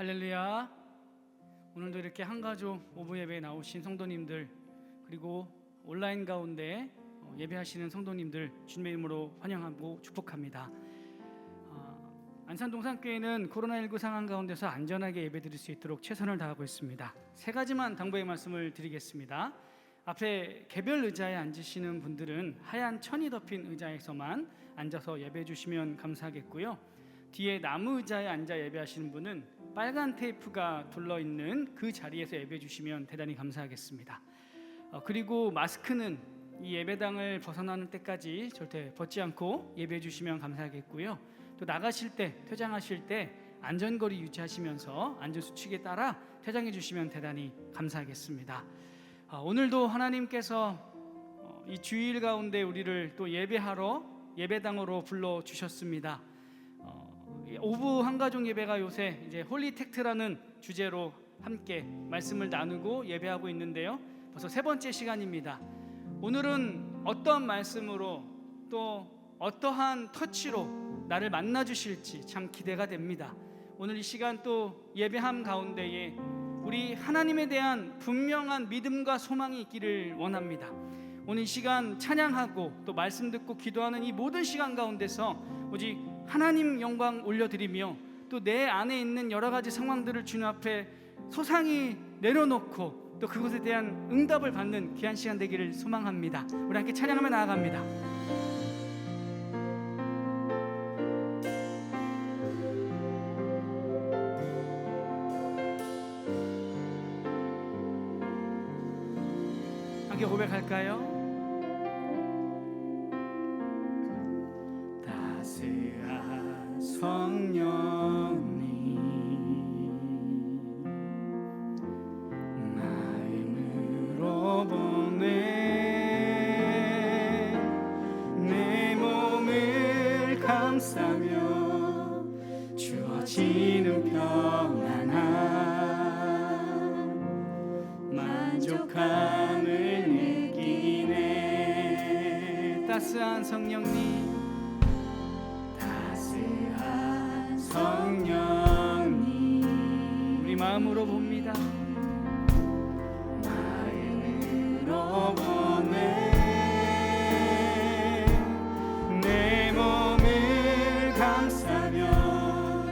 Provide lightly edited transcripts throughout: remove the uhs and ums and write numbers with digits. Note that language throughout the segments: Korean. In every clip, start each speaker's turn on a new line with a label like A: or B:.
A: 할렐루야. 오늘도 이렇게 한가족 오부 예배에 나오신 성도님들, 그리고 온라인 가운데 예배하시는 성도님들 주님의 이름으로 환영하고 축복합니다. 안산동산교회는 코로나19 상황 가운데서 안전하게 예배드릴 수 있도록 최선을 다하고 있습니다. 세 가지만 당부의 말씀을 드리겠습니다. 앞에 개별 의자에 앉으시는 분들은 하얀 천이 덮인 의자에서만 앉아서 예배해 주시면 감사하겠고요. 뒤에 나무 의자에 앉아 예배하시는 분은 빨간 테이프가 둘러있는 그 자리에서 예배해 주시면 대단히 감사하겠습니다. 그리고 마스크는 이 예배당을 벗어나는 때까지 절대 벗지 않고 예배해 주시면 감사하겠고요. 또 나가실 때, 퇴장하실 때 안전거리 유지하시면서 안전수칙에 따라 퇴장해 주시면 대단히 감사하겠습니다. 오늘도 하나님께서 이 주일 가운데 우리를 또 예배하러 예배당으로 불러주셨습니다. 오부 한가족 예배가 요새 이제 홀리텍트라는 주제로 함께 말씀을 나누고 예배하고 있는데요, 벌써 세 번째 시간입니다. 오늘은 어떤 말씀으로 또 어떠한 터치로 나를 만나 주실지 참 기대가 됩니다. 오늘 이 시간 또 예배함 가운데에 우리 하나님에 대한 분명한 믿음과 소망이 있기를 원합니다. 오늘 이 시간 찬양하고 또 말씀 듣고 기도하는 이 모든 시간 가운데서 오직 하나님 영광 올려드리며 또 내 안에 있는 여러 가지 상황들을 주님 앞에 소상히 내려놓고 또 그것에 대한 응답을 받는 귀한 시간 되기를 소망합니다. 우리 함께 찬양하며 나아갑니다. 함께 고백할까요? 따스한 성령님 마음으로 보내 내 몸을 감싸며 주어지는 평안함 만족함을 느끼네. 따스한 성령님, 성령님 우리 마음으로 봅니다. 마음으로 보내 내 몸을 감싸며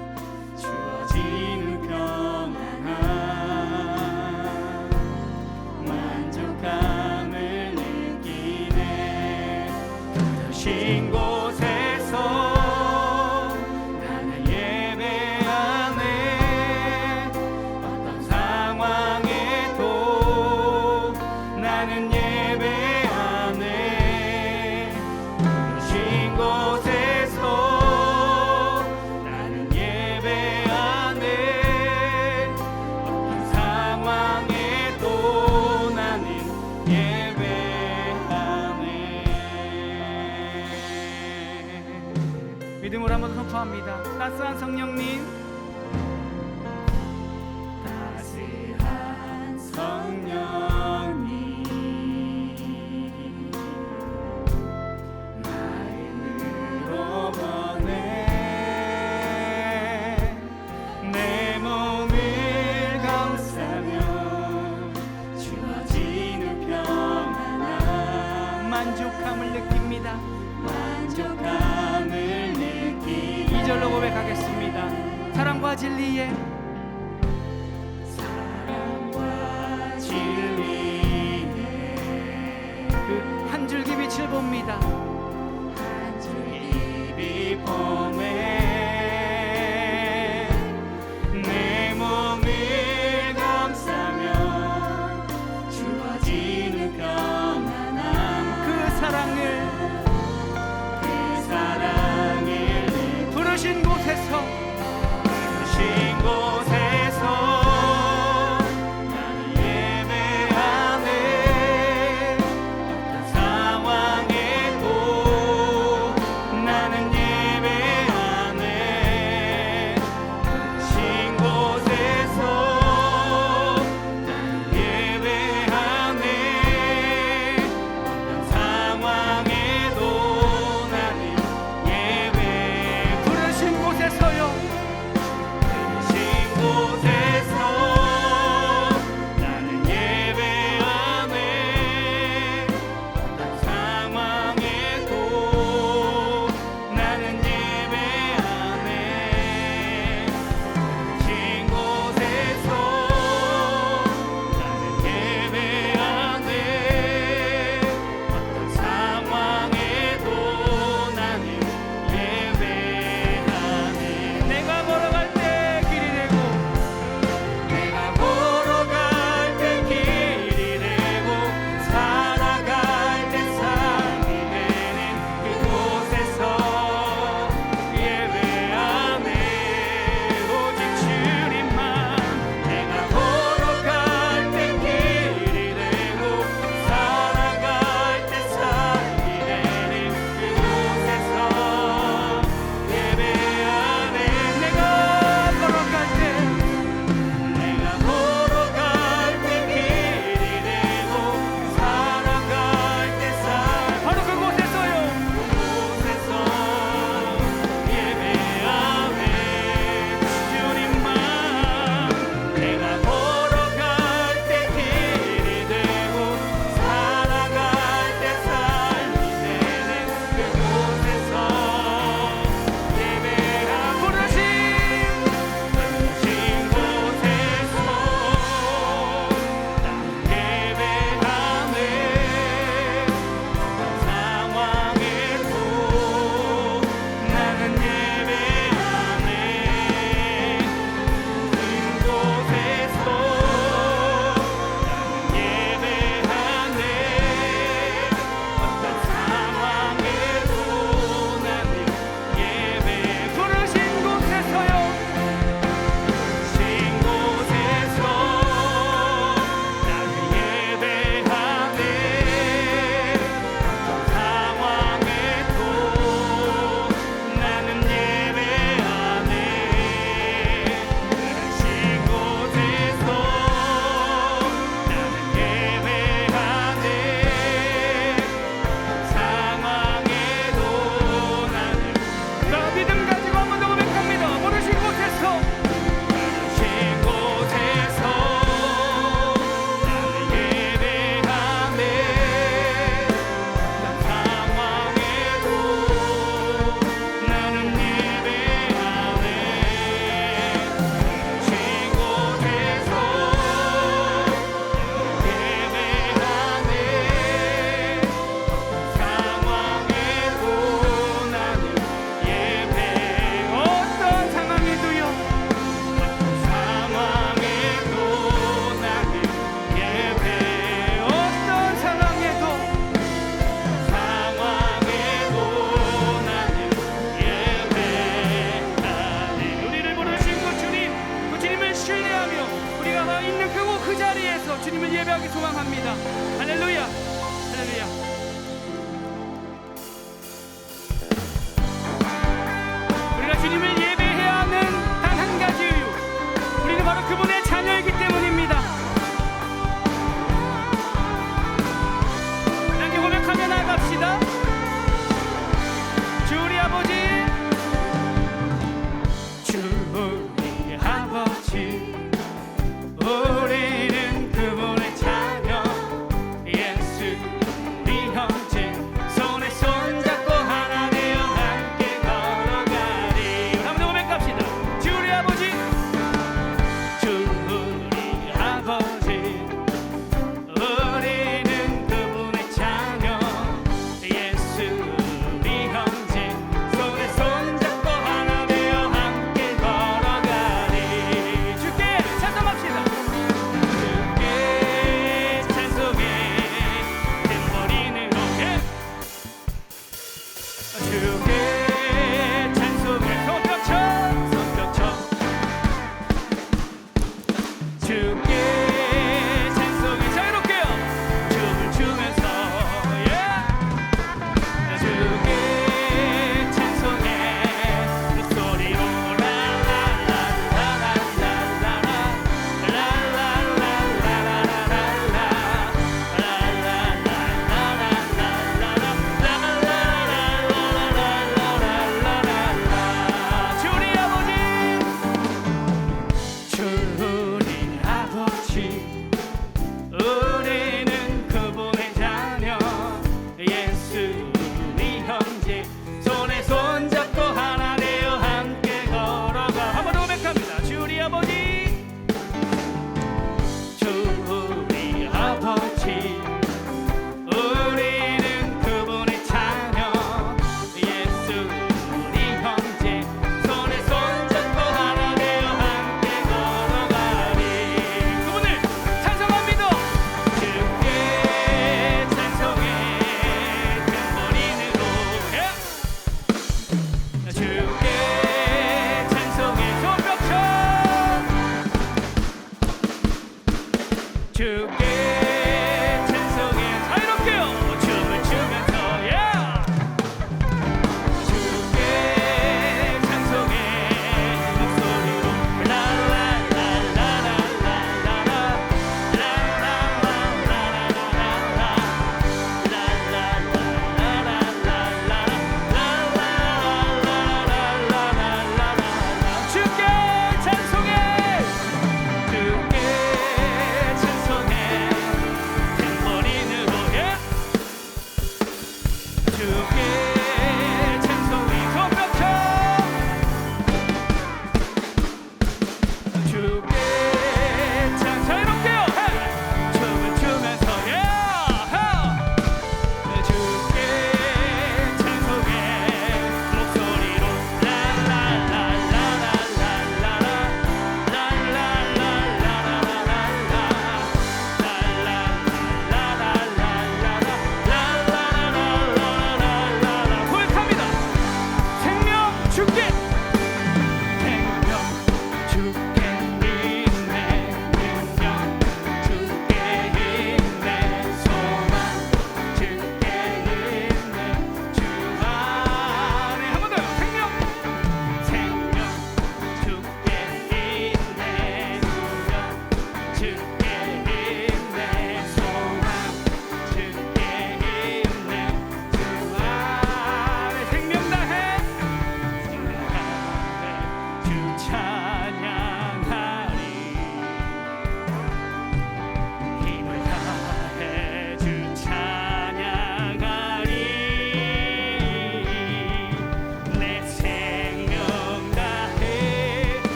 A: 주어지는 평안함 만족감을 느끼네. 그러신 곳에서 믿음으로 한번 선포합니다. 따스한 성령님, 따스한 성령님 마음으로 보내 내 몸을 감싸며 주어지는 평안함 만족함을 느낍니다. 만족함을 2절로 고백하겠습니다. 사랑과 진리에 그 한 줄기 빛을 봅니다. 한 줄기 빛 봄에 내 몸을 감싸며 주어지는 평안함 그 사랑을 부르신 곳에서 나는 예배하네. 어떤 상황에도 나는 예배하네.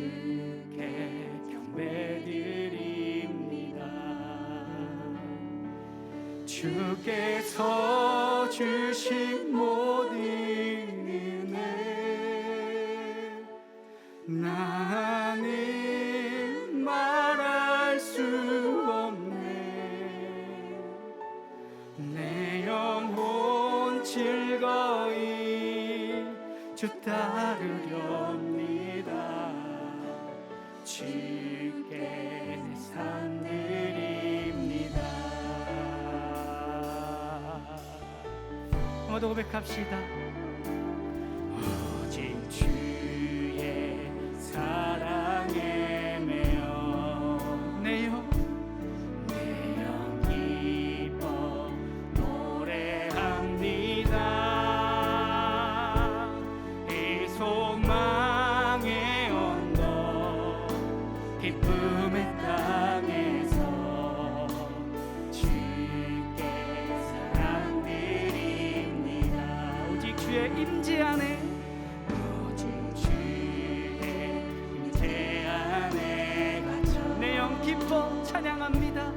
A: 주께 경배드립니다. 주께서 주신 모든 은혜 나는 말할 수 없네. 내 영혼 즐거이 주 따르렵니다. 주께 내 삶 드립니다. 한번 더 고백합시다. 오직 주의 사랑에 매여 내 영 기뻐 노래합니다. 이 소망의 언덕 기쁨의 땅에서 주께 사랑 드립니다. 오직 주의 임재 안에 기뻐 찬양합니다.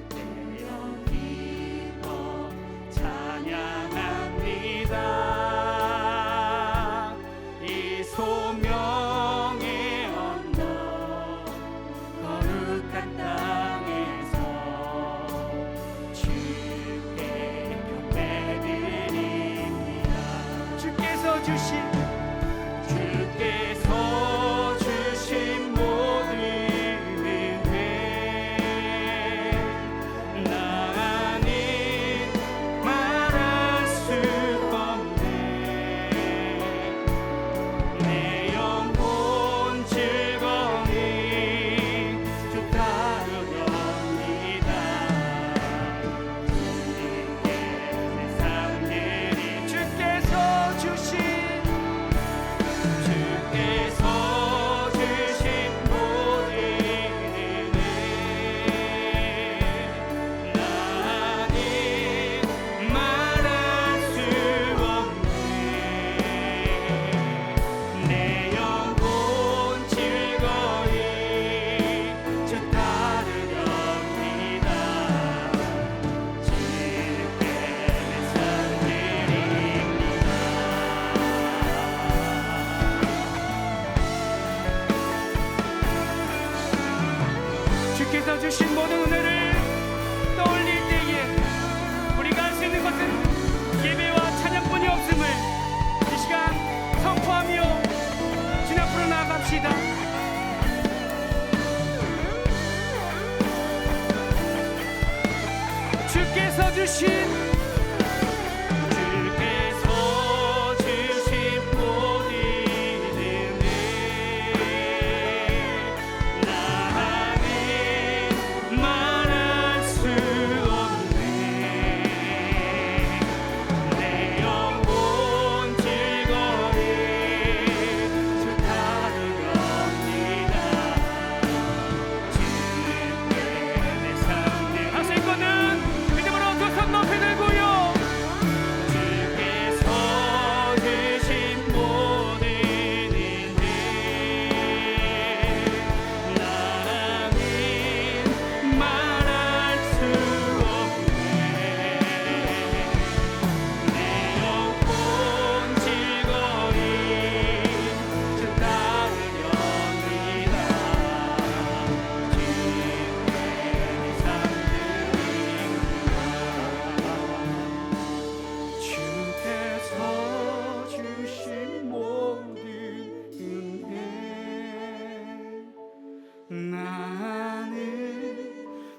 A: 내 영 기뻐 찬양합니다. 이 소명의 언덕 거룩한 땅에서 주께 경배드립니다. 주께서 주신 주께서 주신 모든 은혜를 떠올릴 때에 우리가 할 수 있는 것은 예배와 찬양뿐이 없음을 이 시간 선포하며 주님 앞으로 나아갑시다. 주께서 주신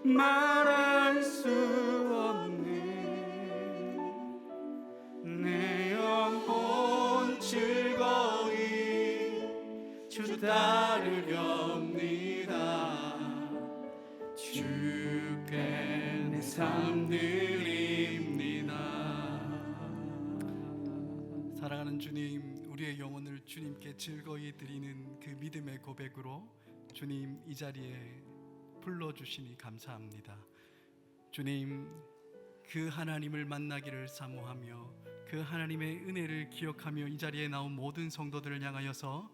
A: 말할 수 없네. 내 영혼 즐거이 주 따르렵니다. 주께 내 삶 드립니다.
B: 사랑하는 주님, 우리의 영혼을 주님께 즐거이 드리는 그 믿음의 고백으로 주님 이 자리에 불러주시니 감사합니다. 주님, 그 하나님을 만나기를 사모하며 그 하나님의 은혜를 기억하며 이 자리에 나온 모든 성도들을 향하여서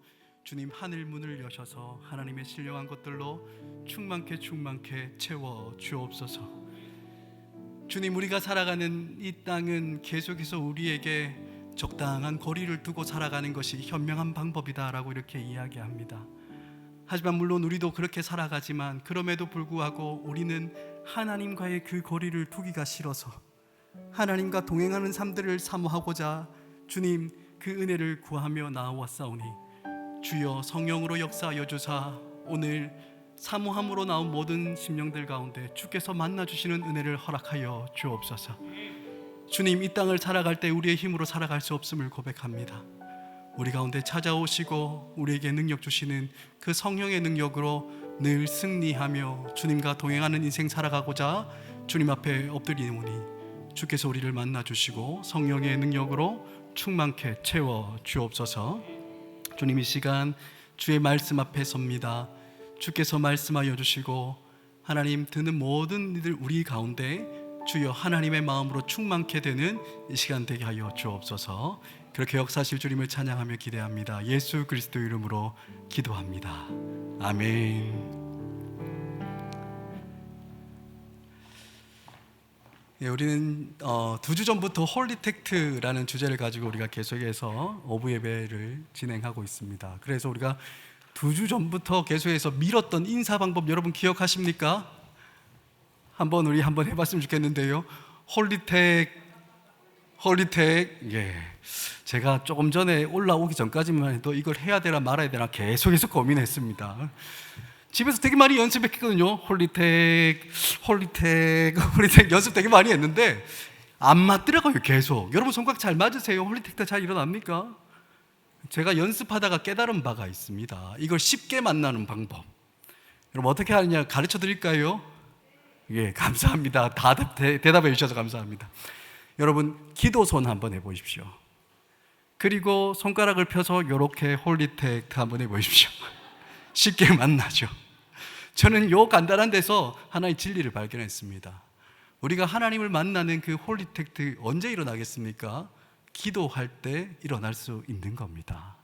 B: 주님 하늘 문을 여셔서 하나님의 신령한 것들로 충만케 채워 주옵소서. 주님, 우리가 살아가는 이 땅은 계속해서 우리에게 적당한 거리를 두고 살아가는 것이 현명한 방법이다라고 이렇게 이야기합니다. 하지만 물론 우리도 그렇게 살아가지만 그럼에도 불구하고 우리는 하나님과의 그 거리를 두기가 싫어서 하나님과 동행하는 삶들을 사모하고자 주님 그 은혜를 구하며 나아왔사오니 주여 성령으로 역사하여 주사 오늘 사모함으로 나온 모든 심령들 가운데 주께서 만나주시는 은혜를 허락하여 주옵소서. 주님, 이 땅을 살아갈 때 우리의 힘으로 살아갈 수 없음을 고백합니다. 우리 가운데 찾아오시고 우리에게 능력 주시는 그 성령의 능력으로 늘 승리하며 주님과 동행하는 인생 살아가고자 주님 앞에 엎드리오니 주께서 우리를 만나주시고 성령의 능력으로 충만케 채워 주옵소서. 주님, 이 시간 주의 말씀 앞에 섭니다. 주께서 말씀하여 주시고 하나님 드는 모든 이들 우리 가운데 주여 하나님의 마음으로 충만케 되는 이 시간 되게 하여 주옵소서. 그렇게 역사하실 주님을 찬양하며 기대합니다. 예수 그리스도 이름으로 기도합니다. 아멘. 우리는 2주 전부터 홀리텍트라는 주제를 가지고 우리가 계속해서 오브 예배를 진행하고 있습니다. 그래서 우리가 2주 전부터 계속해서 미뤘던 인사 방법 여러분 기억하십니까? 우리 한번 해봤으면 좋겠는데요. 홀리텍. 예. 제가 조금 전에 올라오기 전까지만 해도 이걸 해야 되나 말아야 되나 계속해서 고민했습니다. 집에서 되게 많이 연습했거든요. 홀리텍 연습 되게 많이 했는데 안 맞더라고요. 계속. 여러분 손가락 잘 맞으세요? 홀리텍도 잘 일어납니까? 제가 연습하다가 깨달은 바가 있습니다. 이걸 쉽게 만나는 방법. 여러분 어떻게 하느냐 가르쳐 드릴까요? 예, 감사합니다. 다 대답해 주셔서 감사합니다. 여러분 기도손 한번 해보십시오. 그리고 손가락을 펴서 이렇게 홀리텍트 한번 해보십시오. 쉽게 만나죠. 저는 요 간단한 데서 하나의 진리를 발견했습니다. 우리가 하나님을 만나는 그 홀리텍트 언제 일어나겠습니까? 기도할 때 일어날 수 있는 겁니다.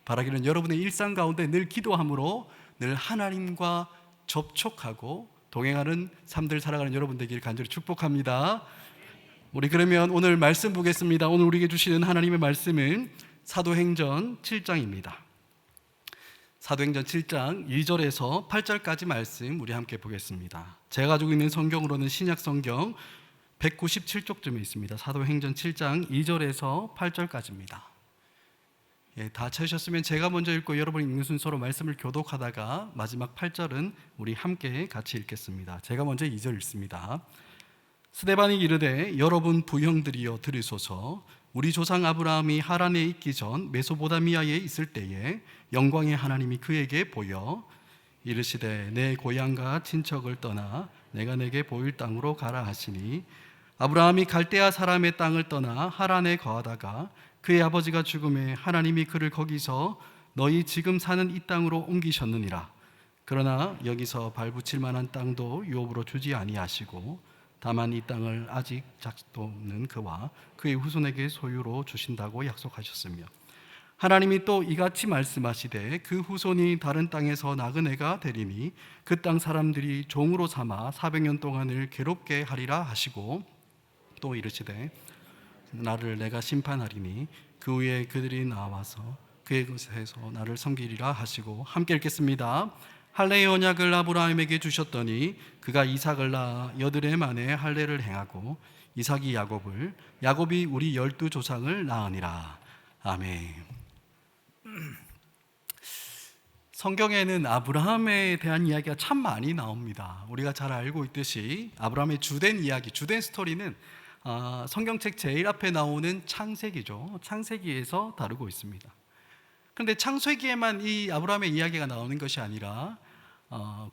B: 바라기는 여러분의 일상 가운데 늘 기도함으로 늘 하나님과 접촉하고 동행하는 삶들 살아가는 여러분 되길 간절히 축복합니다. 우리 그러면 오늘 말씀 보겠습니다. 오늘 우리에게 주시는 하나님의 말씀은 사도행전 7장입니다. 사도행전 7장 2절에서 8절까지 말씀 우리 함께 보겠습니다. 제가 가지고 있는 성경으로는 신약성경 197쪽쯤에 있습니다. 사도행전 7장 2절에서 8절까지입니다. 예, 다 찾으셨으면 제가 먼저 읽고 여러분이 읽는 순서로 말씀을 교독하다가 마지막 8절은 우리 함께 같이 읽겠습니다. 제가 먼저 2절 읽습니다. 스데반이 이르되 여러분 부형들이여 들으소서. 우리 조상 아브라함이 하란에 있기 전 메소포타미아에 있을 때에 영광의 하나님이 그에게 보여 이르시되 내 고향과 친척을 떠나 내가 내게 보일 땅으로 가라 하시니 아브라함이 갈대아 사람의 땅을 떠나 하란에 거하다가 그의 아버지가 죽음에 하나님이 그를 거기서 너희 지금 사는 이 땅으로 옮기셨느니라. 그러나 여기서 발붙일 만한 땅도 유업으로 주지 아니하시고 다만 이 땅을 아직 작도 없는 그와 그의 후손에게 소유로 주신다고 약속하셨으며 하나님이 또 이같이 말씀하시되 그 후손이 다른 땅에서 나그네가 되리니 그 땅 사람들이 종으로 삼아 400년 동안을 괴롭게 하리라 하시고 또 이르시되 나를 내가 심판하리니 그 후에 그들이 나와서 그의 곳에서 나를 섬기리라 하시고 함께 읽겠습니다. 할례의 언약을 아브라함에게 주셨더니 그가 이삭을 낳아 8해 만에 할례를 행하고 이삭이 야곱을 야곱이 우리 12조상을 낳으니라. 아멘. 성경에는 아브라함에 대한 이야기가 참 많이 나옵니다. 우리가 잘 알고 있듯이 아브라함의 주된 이야기, 주된 스토리는 성경책 제일 앞에 나오는 창세기죠. 창세기에서 다루고 있습니다. 그런데 창세기에만 이 아브라함의 이야기가 나오는 것이 아니라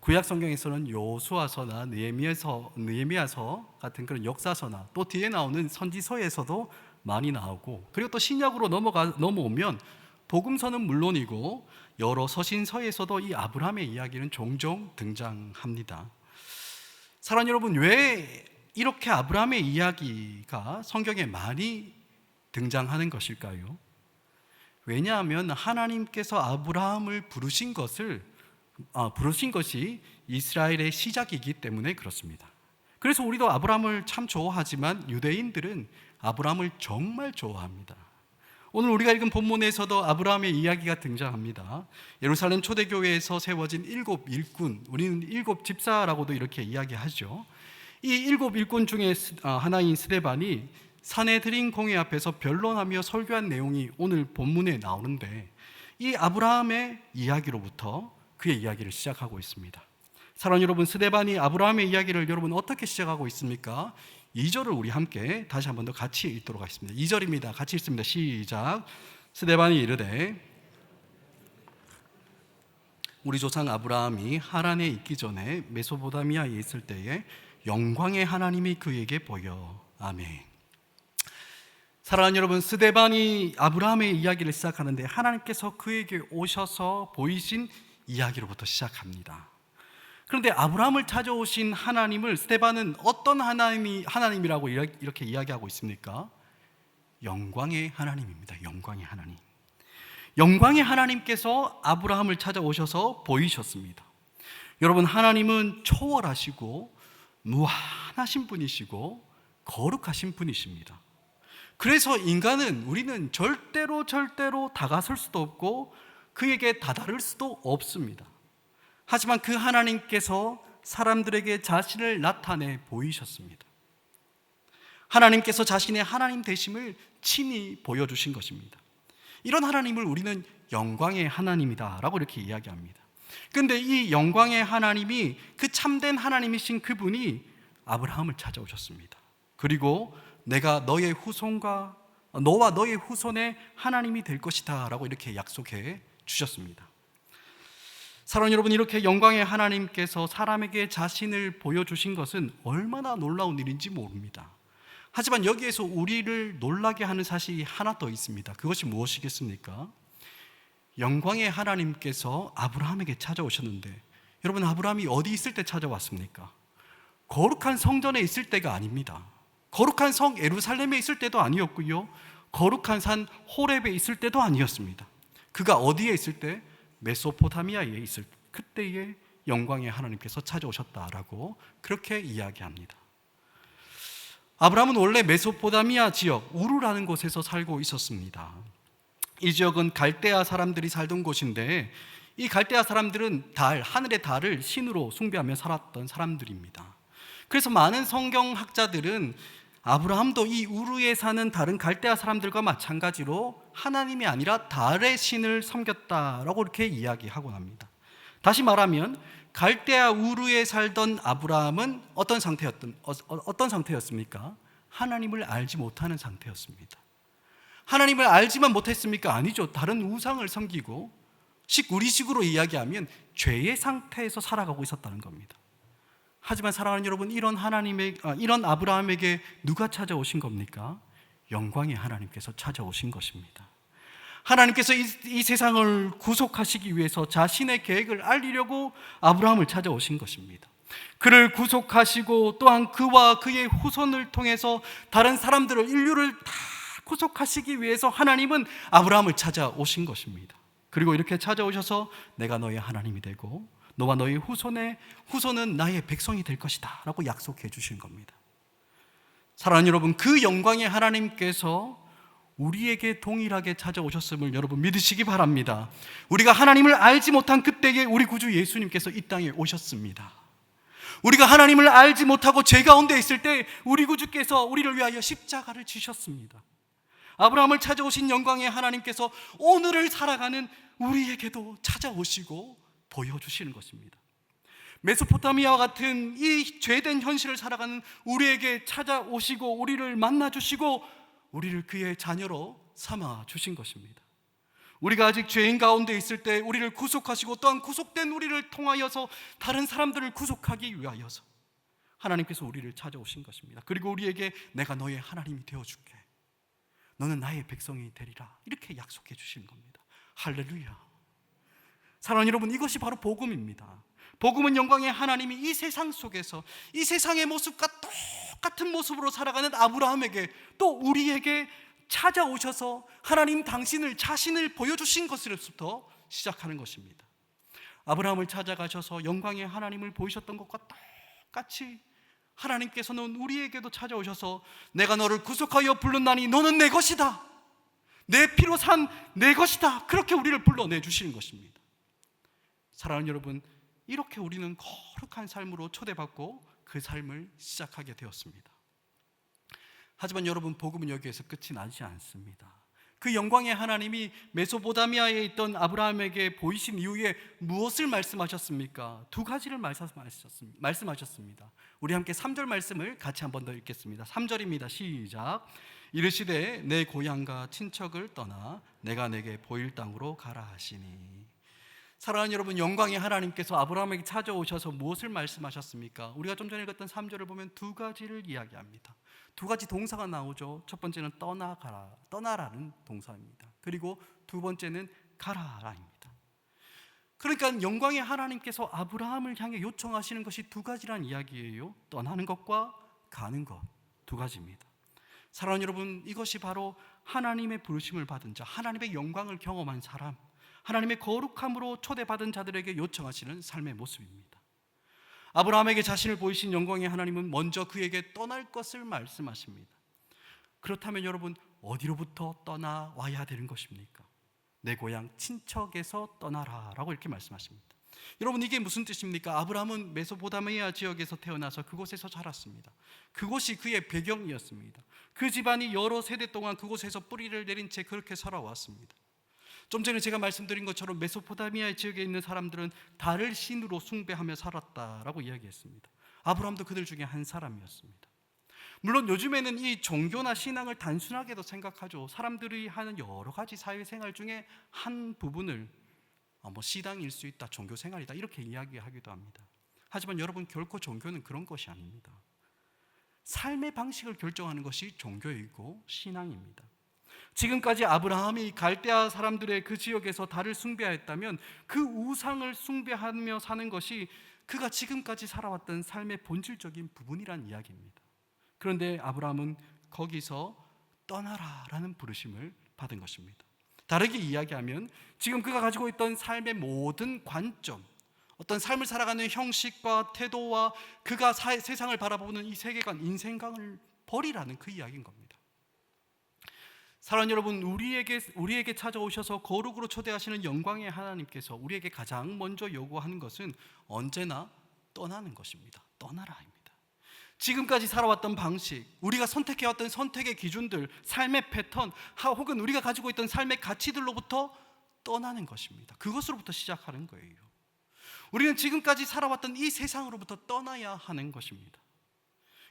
B: 구약 성경에서는 요수아서나 느헤미야서 같은 그런 역사서나 또 뒤에 나오는 선지서에서도 많이 나오고 그리고 또 신약으로 넘어오면 복음서는 물론이고 여러 서신서에서도 이 아브라함의 이야기는 종종 등장합니다. 사랑하는 여러분, 왜 이렇게 아브라함의 이야기가 성경에 많이 등장하는 것일까요? 왜냐하면 하나님께서 아브라함을 부르신 것이 이스라엘의 시작이기 때문에 그렇습니다. 그래서 우리도 아브라함을 참 좋아하지만 유대인들은 아브라함을 정말 좋아합니다. 오늘 우리가 읽은 본문에서도 아브라함의 이야기가 등장합니다. 예루살렘 초대교회에서 세워진 7 일꾼, 우리는 7 집사라고도 이렇게 이야기하죠. 이 7 일꾼 중에 하나인 스데반이 사내들인 공회 앞에서 변론하며 설교한 내용이 오늘 본문에 나오는데, 이 아브라함의 이야기로부터 그의 이야기를 시작하고 있습니다. 사랑하는 여러분, 스데반이 아브라함의 이야기를 여러분 어떻게 시작하고 있습니까? 2절을 우리 함께 다시 한 번 더 같이 읽도록 하겠습니다. 2절입니다. 같이 읽습니다. 시작. 스데반이 이르되 우리 조상 아브라함이 하란에 있기 전에 메소포타미아에 있을 때에 영광의 하나님이 그에게 보여. 아멘. 사랑하는 여러분, 스데반이 아브라함의 이야기를 시작하는데 하나님께서 그에게 오셔서 보이신 이야기로부터 시작합니다. 그런데 아브라함을 찾아오신 하나님을 스데반은 어떤 하나님이라고 이렇게 이야기하고 있습니까? 영광의 하나님입니다. 영광의 하나님. 영광의 하나님께서 아브라함을 찾아오셔서 보이셨습니다. 여러분, 하나님은 초월하시고 무한하신 분이시고 거룩하신 분이십니다. 그래서 우리는 절대로 다가설 수도 없고 그에게 다다를 수도 없습니다. 하지만 그 하나님께서 사람들에게 자신을 나타내 보이셨습니다. 하나님께서 자신의 하나님 되심을 친히 보여주신 것입니다. 이런 하나님을 우리는 영광의 하나님이다라고 이렇게 이야기합니다. 그런데 이 영광의 하나님이, 그 참된 하나님이신 그분이 아브라함을 찾아오셨습니다. 그리고 내가 너와 너의 후손의 하나님이 될 것이다 라고 이렇게 약속해 주셨습니다. 사랑하는 여러분, 이렇게 영광의 하나님께서 사람에게 자신을 보여주신 것은 얼마나 놀라운 일인지 모릅니다. 하지만 여기에서 우리를 놀라게 하는 사실이 하나 더 있습니다. 그것이 무엇이겠습니까? 영광의 하나님께서 아브라함에게 찾아오셨는데, 여러분, 아브라함이 어디 있을 때 찾아왔습니까? 거룩한 성전에 있을 때가 아닙니다. 거룩한 성 예루살렘에 있을 때도 아니었고요, 거룩한 산 호렙에 있을 때도 아니었습니다. 그가 어디에 있을 때? 메소포타미아에 있을 그때에 영광의 하나님께서 찾아오셨다라고 그렇게 이야기합니다. 아브라함은 원래 메소포타미아 지역 우르라는 곳에서 살고 있었습니다. 이 지역은 갈대아 사람들이 살던 곳인데, 이 갈대아 사람들은 하늘의 달을 신으로 숭배하며 살았던 사람들입니다. 그래서 많은 성경학자들은 아브라함도 이 우르에 사는 다른 갈대아 사람들과 마찬가지로 하나님이 아니라 달의 신을 섬겼다라고 이렇게 이야기하곤 합니다. 다시 말하면 갈대아 우르에 살던 아브라함은 어떤 상태였습니까? 하나님을 알지 못하는 상태였습니다. 하나님을 알지만 못했습니까? 아니죠. 다른 우상을 섬기고 우리식으로 이야기하면 죄의 상태에서 살아가고 있었다는 겁니다. 하지만 사랑하는 여러분, 이런 아브라함에게 누가 찾아오신 겁니까? 영광의 하나님께서 찾아오신 것입니다. 하나님께서 이 세상을 구속하시기 위해서 자신의 계획을 알리려고 아브라함을 찾아오신 것입니다. 그를 구속하시고 또한 그와 그의 후손을 통해서 다른 사람들을, 인류를 다 구속하시기 위해서 하나님은 아브라함을 찾아오신 것입니다. 그리고 이렇게 찾아오셔서 내가 너의 하나님이 되고 너와 너의 후손은 나의 백성이 될 것이다 라고 약속해 주신 겁니다. 사랑하는 여러분, 그 영광의 하나님께서 우리에게 동일하게 찾아오셨음을 여러분 믿으시기 바랍니다. 우리가 하나님을 알지 못한 그때에 우리 구주 예수님께서 이 땅에 오셨습니다. 우리가 하나님을 알지 못하고 죄 가운데 있을 때 우리 구주께서 우리를 위하여 십자가를 지셨습니다. 아브라함을 찾아오신 영광의 하나님께서 오늘을 살아가는 우리에게도 찾아오시고 보여주시는 것입니다. 메소포타미아와 같은 이 죄된 현실을 살아가는 우리에게 찾아오시고 우리를 만나주시고 우리를 그의 자녀로 삼아주신 것입니다. 우리가 아직 죄인 가운데 있을 때 우리를 구속하시고 또한 구속된 우리를 통하여서 다른 사람들을 구속하기 위하여서 하나님께서 우리를 찾아오신 것입니다. 그리고 우리에게 내가 너의 하나님이 되어줄게, 너는 나의 백성이 되리라, 이렇게 약속해 주시는 겁니다. 할렐루야. 사랑하는 여러분, 이것이 바로 복음입니다. 복음은 영광의 하나님이 이 세상 속에서 이 세상의 모습과 똑같은 모습으로 살아가는 아브라함에게 또 우리에게 찾아오셔서 하나님 당신을 자신을 보여주신 것으로부터 시작하는 것입니다. 아브라함을 찾아가셔서 영광의 하나님을 보이셨던 것과 똑같이 하나님께서는 우리에게도 찾아오셔서 내가 너를 구속하여 불렀나니 너는 내 것이다, 내 피로 산 내 것이다, 그렇게 우리를 불러내 주시는 것입니다. 사랑하는 여러분, 이렇게 우리는 거룩한 삶으로 초대받고 그 삶을 시작하게 되었습니다. 하지만 여러분, 복음은 여기에서 끝이 나지 않습니다. 그 영광의 하나님이 메소포타미아에 있던 아브라함에게 보이신 이후에 무엇을 말씀하셨습니까? 두 가지를 말씀하셨습니다. 우리 함께 3절 말씀을 같이 한 번 더 읽겠습니다. 3절입니다. 시작. 이르시되 내 고향과 친척을 떠나 내가 내게 보일 땅으로 가라 하시니. 사랑하는 여러분, 영광의 하나님께서 아브라함에게 찾아오셔서 무엇을 말씀하셨습니까? 우리가 좀 전에 읽었던 3절을 보면 두 가지를 이야기합니다. 두 가지 동사가 나오죠. 첫 번째는 떠나라는 동사입니다. 그리고 두 번째는 가라라입니다. 그러니까 영광의 하나님께서 아브라함을 향해 요청하시는 것이 두 가지란 이야기예요. 떠나는 것과 가는 것, 두 가지입니다. 사랑하는 여러분, 이것이 바로 하나님의 부르심을 받은 자, 하나님의 영광을 경험한 사람, 하나님의 거룩함으로 초대받은 자들에게 요청하시는 삶의 모습입니다. 아브라함에게 자신을 보이신 영광의 하나님은 먼저 그에게 떠날 것을 말씀하십니다. 그렇다면 여러분, 어디로부터 떠나와야 되는 것입니까? 내 고향 친척에서 떠나라 라고 이렇게 말씀하십니다. 여러분, 이게 무슨 뜻입니까? 아브라함은 메소포타미아 지역에서 태어나서 그곳에서 자랐습니다. 그곳이 그의 배경이었습니다. 그 집안이 여러 세대 동안 그곳에서 뿌리를 내린 채 그렇게 살아왔습니다. 좀 전에 제가 말씀드린 것처럼 메소포타미아 지역에 있는 사람들은 달을 신으로 숭배하며 살았다라고 이야기했습니다. 아브라함도 그들 중에 한 사람이었습니다. 물론 요즘에는 이 종교나 신앙을 단순하게도 생각하죠. 사람들이 하는 여러 가지 사회생활 중에 한 부분을 시당일 수 있다, 종교생활이다, 이렇게 이야기하기도 합니다. 하지만 여러분, 결코 종교는 그런 것이 아닙니다. 삶의 방식을 결정하는 것이 종교이고 신앙입니다. 지금까지 아브라함이 갈대아 사람들의 그 지역에서 달을 숭배하였다면 그 우상을 숭배하며 사는 것이 그가 지금까지 살아왔던 삶의 본질적인 부분이란 이야기입니다. 그런데 아브라함은 거기서 떠나라라는 부르심을 받은 것입니다. 다르게 이야기하면 지금 그가 가지고 있던 삶의 모든 관점, 어떤 삶을 살아가는 형식과 태도와 그가 세상을 바라보는 이 세계관, 인생관을 버리라는 그 이야기인 겁니다. 사랑하는 여러분, 우리에게 찾아오셔서 거룩으로 초대하시는 영광의 하나님께서 우리에게 가장 먼저 요구하는 것은 언제나 떠나는 것입니다. 떠나라입니다. 지금까지 살아왔던 방식, 우리가 선택해왔던 선택의 기준들, 삶의 패턴, 혹은 우리가 가지고 있던 삶의 가치들로부터 떠나는 것입니다. 그것으로부터 시작하는 거예요. 우리는 지금까지 살아왔던 이 세상으로부터 떠나야 하는 것입니다.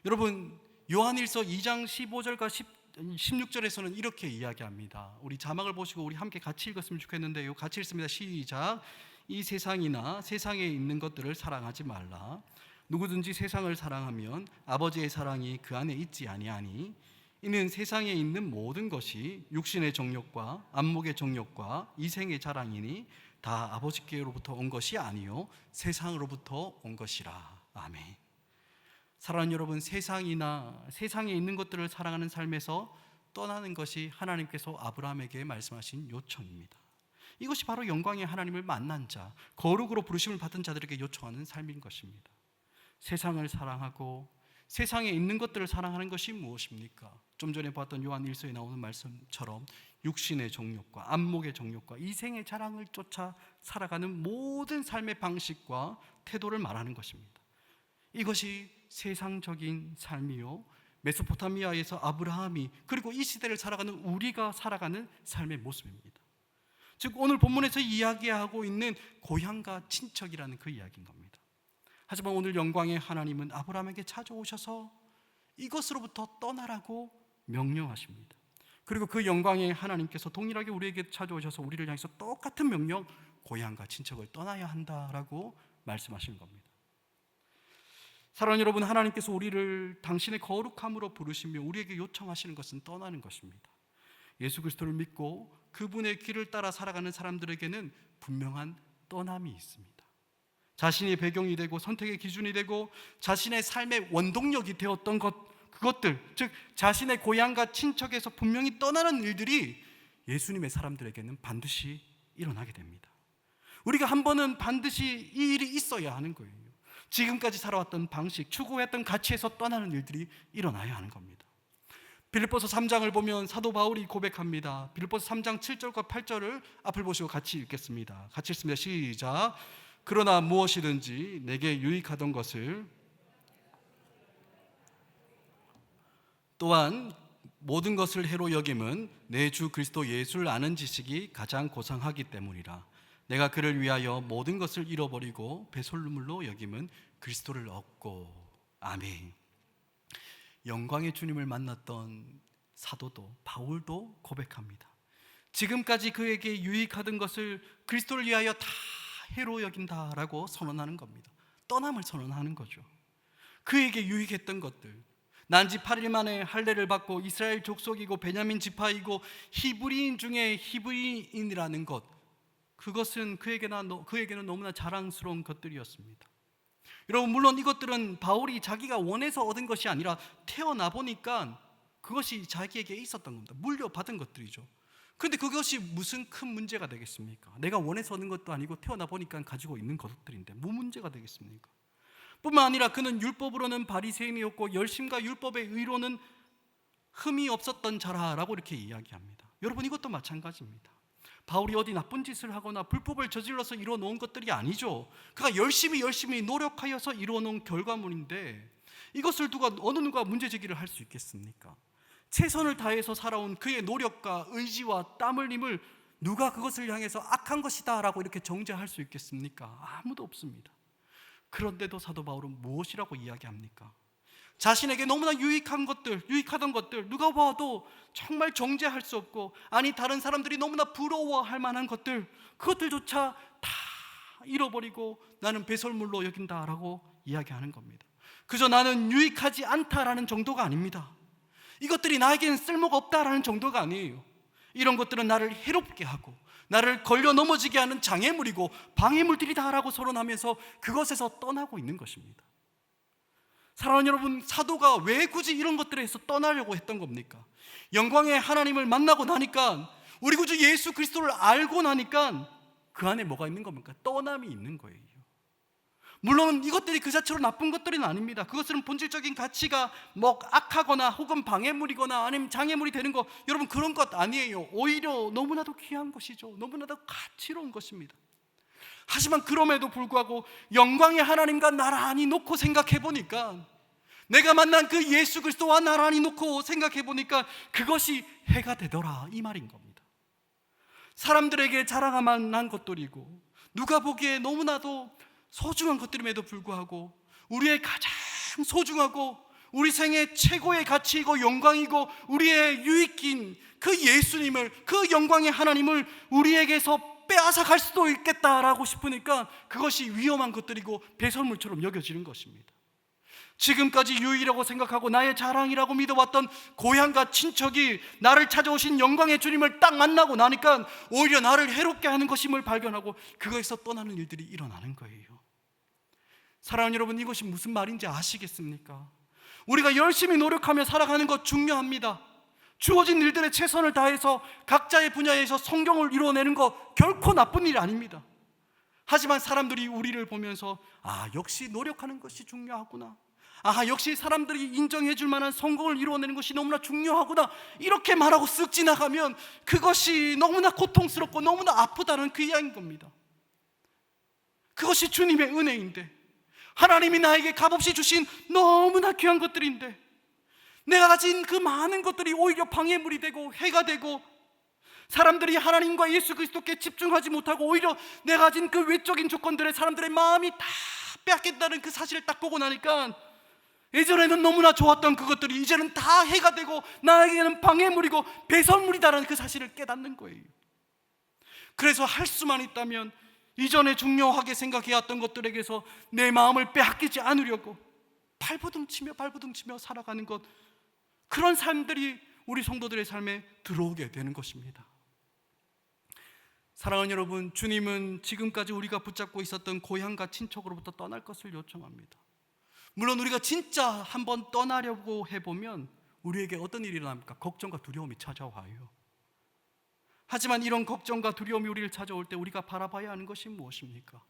B: 여러분, 요한일서 2장 15절과 16절에서는 이렇게 이야기합니다. 우리 자막을 보시고 우리 함께 같이 읽었으면 좋겠는데요. 같이 읽습니다. 시작. 이 세상이나 세상에 있는 것들을 사랑하지 말라. 누구든지 세상을 사랑하면 아버지의 사랑이 그 안에 있지 아니하니 이는 세상에 있는 모든 것이 육신의 정욕과 안목의 정욕과 이생의 자랑이니 다 아버지께로부터 온 것이 아니요 세상으로부터 온 것이라. 아멘. 사랑하는 여러분, 세상이나 세상에 있는 것들을 사랑하는 삶에서 떠나는 것이 하나님께서 아브라함에게 말씀하신 요청입니다. 이것이 바로 영광의 하나님을 만난 자, 거룩으로 부르심을 받은 자들에게 요청하는 삶인 것입니다. 세상을 사랑하고 세상에 있는 것들을 사랑하는 것이 무엇입니까? 좀 전에 봤던 요한 1서에 나오는 말씀처럼 육신의 정욕과 안목의 정욕과 이생의 자랑을 쫓아 살아가는 모든 삶의 방식과 태도를 말하는 것입니다. 이것이 세상적인 삶이요, 메소포타미아에서 아브라함이 그리고 이 시대를 살아가는 우리가 살아가는 삶의 모습입니다. 즉 오늘 본문에서 이야기하고 있는 고향과 친척이라는 그 이야기인 겁니다. 하지만 오늘 영광의 하나님은 아브라함에게 찾아오셔서 이것으로부터 떠나라고 명령하십니다. 그리고 그 영광의 하나님께서 동일하게 우리에게 찾아오셔서 우리를 향해서 똑같은 명령, 고향과 친척을 떠나야 한다라고 말씀하시는 겁니다. 사랑하는 여러분, 하나님께서 우리를 당신의 거룩함으로 부르시며 우리에게 요청하시는 것은 떠나는 것입니다. 예수 그리스도를 믿고 그분의 길을 따라 살아가는 사람들에게는 분명한 떠남이 있습니다. 자신의 배경이 되고 선택의 기준이 되고 자신의 삶의 원동력이 되었던 것, 그것들, 즉 자신의 고향과 친척에서 분명히 떠나는 일들이 예수님의 사람들에게는 반드시 일어나게 됩니다. 우리가 한 번은 반드시 이 일이 있어야 하는 거예요. 지금까지 살아왔던 방식, 추구했던 가치에서 떠나는 일들이 일어나야 하는 겁니다. 빌립보서 3장을 보면 사도 바울이 고백합니다. 빌립보서 3장 7절과 8절을 앞을 보시고 같이 읽겠습니다. 같이 읽습니다. 시작. 그러나 무엇이든지 내게 유익하던 것을 또한 모든 것을 해로 여김은 내 주 그리스도 예수를 아는 지식이 가장 고상하기 때문이라. 내가 그를 위하여 모든 것을 잃어버리고 배설물로 여김은 그리스도를 얻고. 아멘. 영광의 주님을 만났던 사도도 바울도 고백합니다. 지금까지 그에게 유익하던 것을 그리스도를 위하여 다 해로 여긴다라고 선언하는 겁니다. 떠남을 선언하는 거죠. 그에게 유익했던 것들, 난지 8일 만에 할례를 받고 이스라엘 족속이고 베냐민 지파이고 히브리인 중에 히브리인이라는 것, 그것은 그에게는 너무나 자랑스러운 것들이었습니다. 여러분, 물론 이것들은 바울이 자기가 원해서 얻은 것이 아니라 태어나 보니까 그것이 자기에게 있었던 겁니다. 물려받은 것들이죠. 그런데 그것이 무슨 큰 문제가 되겠습니까? 내가 원해서 얻은 것도 아니고 태어나 보니까 가지고 있는 것들인데 뭐 문제가 되겠습니까? 뿐만 아니라 그는 율법으로는 바리새인이었고 열심과 율법의 의로는 흠이 없었던 자라라고 이렇게 이야기합니다. 여러분, 이것도 마찬가지입니다. 바울이 어디 나쁜 짓을 하거나 불법을 저질러서 이루어놓은 것들이 아니죠. 그가 열심히 노력하여서 이루어놓은 결과물인데 이것을 어느 누가 문제제기를 할 수 있겠습니까? 최선을 다해서 살아온 그의 노력과 의지와 땀 흘림을 누가 그것을 향해서 악한 것이다 라고 이렇게 정죄할 수 있겠습니까? 아무도 없습니다. 그런데도 사도 바울은 무엇이라고 이야기합니까? 자신에게 너무나 유익하던 것들, 누가 봐도 정말 정죄할 수 없고, 아니 다른 사람들이 너무나 부러워할 만한 것들, 그것들조차 다 잃어버리고 나는 배설물로 여긴다라고 이야기하는 겁니다. 그저 나는 유익하지 않다라는 정도가 아닙니다. 이것들이 나에게는 쓸모가 없다라는 정도가 아니에요. 이런 것들은 나를 해롭게 하고 나를 걸려 넘어지게 하는 장애물이고 방해물들이다라고 선언하면서 그것에서 떠나고 있는 것입니다. 사랑하는 여러분, 사도가 왜 굳이 이런 것들에서 떠나려고 했던 겁니까? 영광의 하나님을 만나고 나니까, 우리 구주 예수 그리스도를 알고 나니까 그 안에 뭐가 있는 겁니까? 떠남이 있는 거예요. 물론 이것들이 그 자체로 나쁜 것들은 아닙니다. 그것은 본질적인 가치가 악하거나 혹은 방해물이거나 아니면 장애물이 되는 거, 여러분 그런 것 아니에요. 오히려 너무나도 귀한 것이죠. 너무나도 가치로운 것입니다. 하지만 그럼에도 불구하고 영광의 하나님과 나란히 놓고 생각해 보니까, 내가 만난 그 예수 그리스도와 나란히 놓고 생각해 보니까 그것이 해가 되더라, 이 말인 겁니다. 사람들에게 자랑할 만한 것들이고 누가 보기에 너무나도 소중한 것들임에도 불구하고 우리의 가장 소중하고 우리 생애 최고의 가치이고 영광이고 우리의 유익인 그 예수님을, 그 영광의 하나님을 우리에게서 빼앗아 갈 수도 있겠다라고 싶으니까 그것이 위험한 것들이고 배설물처럼 여겨지는 것입니다. 지금까지 유일하고 생각하고 나의 자랑이라고 믿어왔던 고향과 친척이 나를 찾아오신 영광의 주님을 딱 만나고 나니까 오히려 나를 해롭게 하는 것임을 발견하고 그거에서 떠나는 일들이 일어나는 거예요. 사랑하는 여러분, 이것이 무슨 말인지 아시겠습니까? 우리가 열심히 노력하며 살아가는 것 중요합니다. 주어진 일들에 최선을 다해서 각자의 분야에서 성공을 이루어내는 것 결코 나쁜 일 아닙니다. 하지만 사람들이 우리를 보면서 역시 노력하는 것이 중요하구나, 역시 사람들이 인정해 줄 만한 성공을 이루어내는 것이 너무나 중요하구나, 이렇게 말하고 쓱 지나가면 그것이 너무나 고통스럽고 너무나 아프다는 그 이야기인 겁니다. 그것이 주님의 은혜인데, 하나님이 나에게 값없이 주신 너무나 귀한 것들인데 내가 가진 그 많은 것들이 오히려 방해물이 되고 해가 되고, 사람들이 하나님과 예수 그리스도께 집중하지 못하고 오히려 내가 가진 그 외적인 조건들에 사람들의 마음이 다 빼앗겠다는 그 사실을 딱 보고 나니까 예전에는 너무나 좋았던 그것들이 이제는 다 해가 되고 나에게는 방해물이고 배설물이다라는 그 사실을 깨닫는 거예요. 그래서 할 수만 있다면 이전에 중요하게 생각해왔던 것들에게서 내 마음을 빼앗기지 않으려고 발버둥치며 살아가는 것, 그런 삶들이 우리 성도들의 삶에 들어오게 되는 것입니다. 사랑하는 여러분, 주님은 지금까지 우리가 붙잡고 있었던 고향과 친척으로부터 떠날 것을 요청합니다. 물론 우리가 진짜 한번 떠나려고 해보면 우리에게 어떤 일이 일어납니까? 걱정과 두려움이 찾아와요. 하지만 이런 걱정과 두려움이 우리를 찾아올 때 우리가 바라봐야 하는 것이 무엇입니까?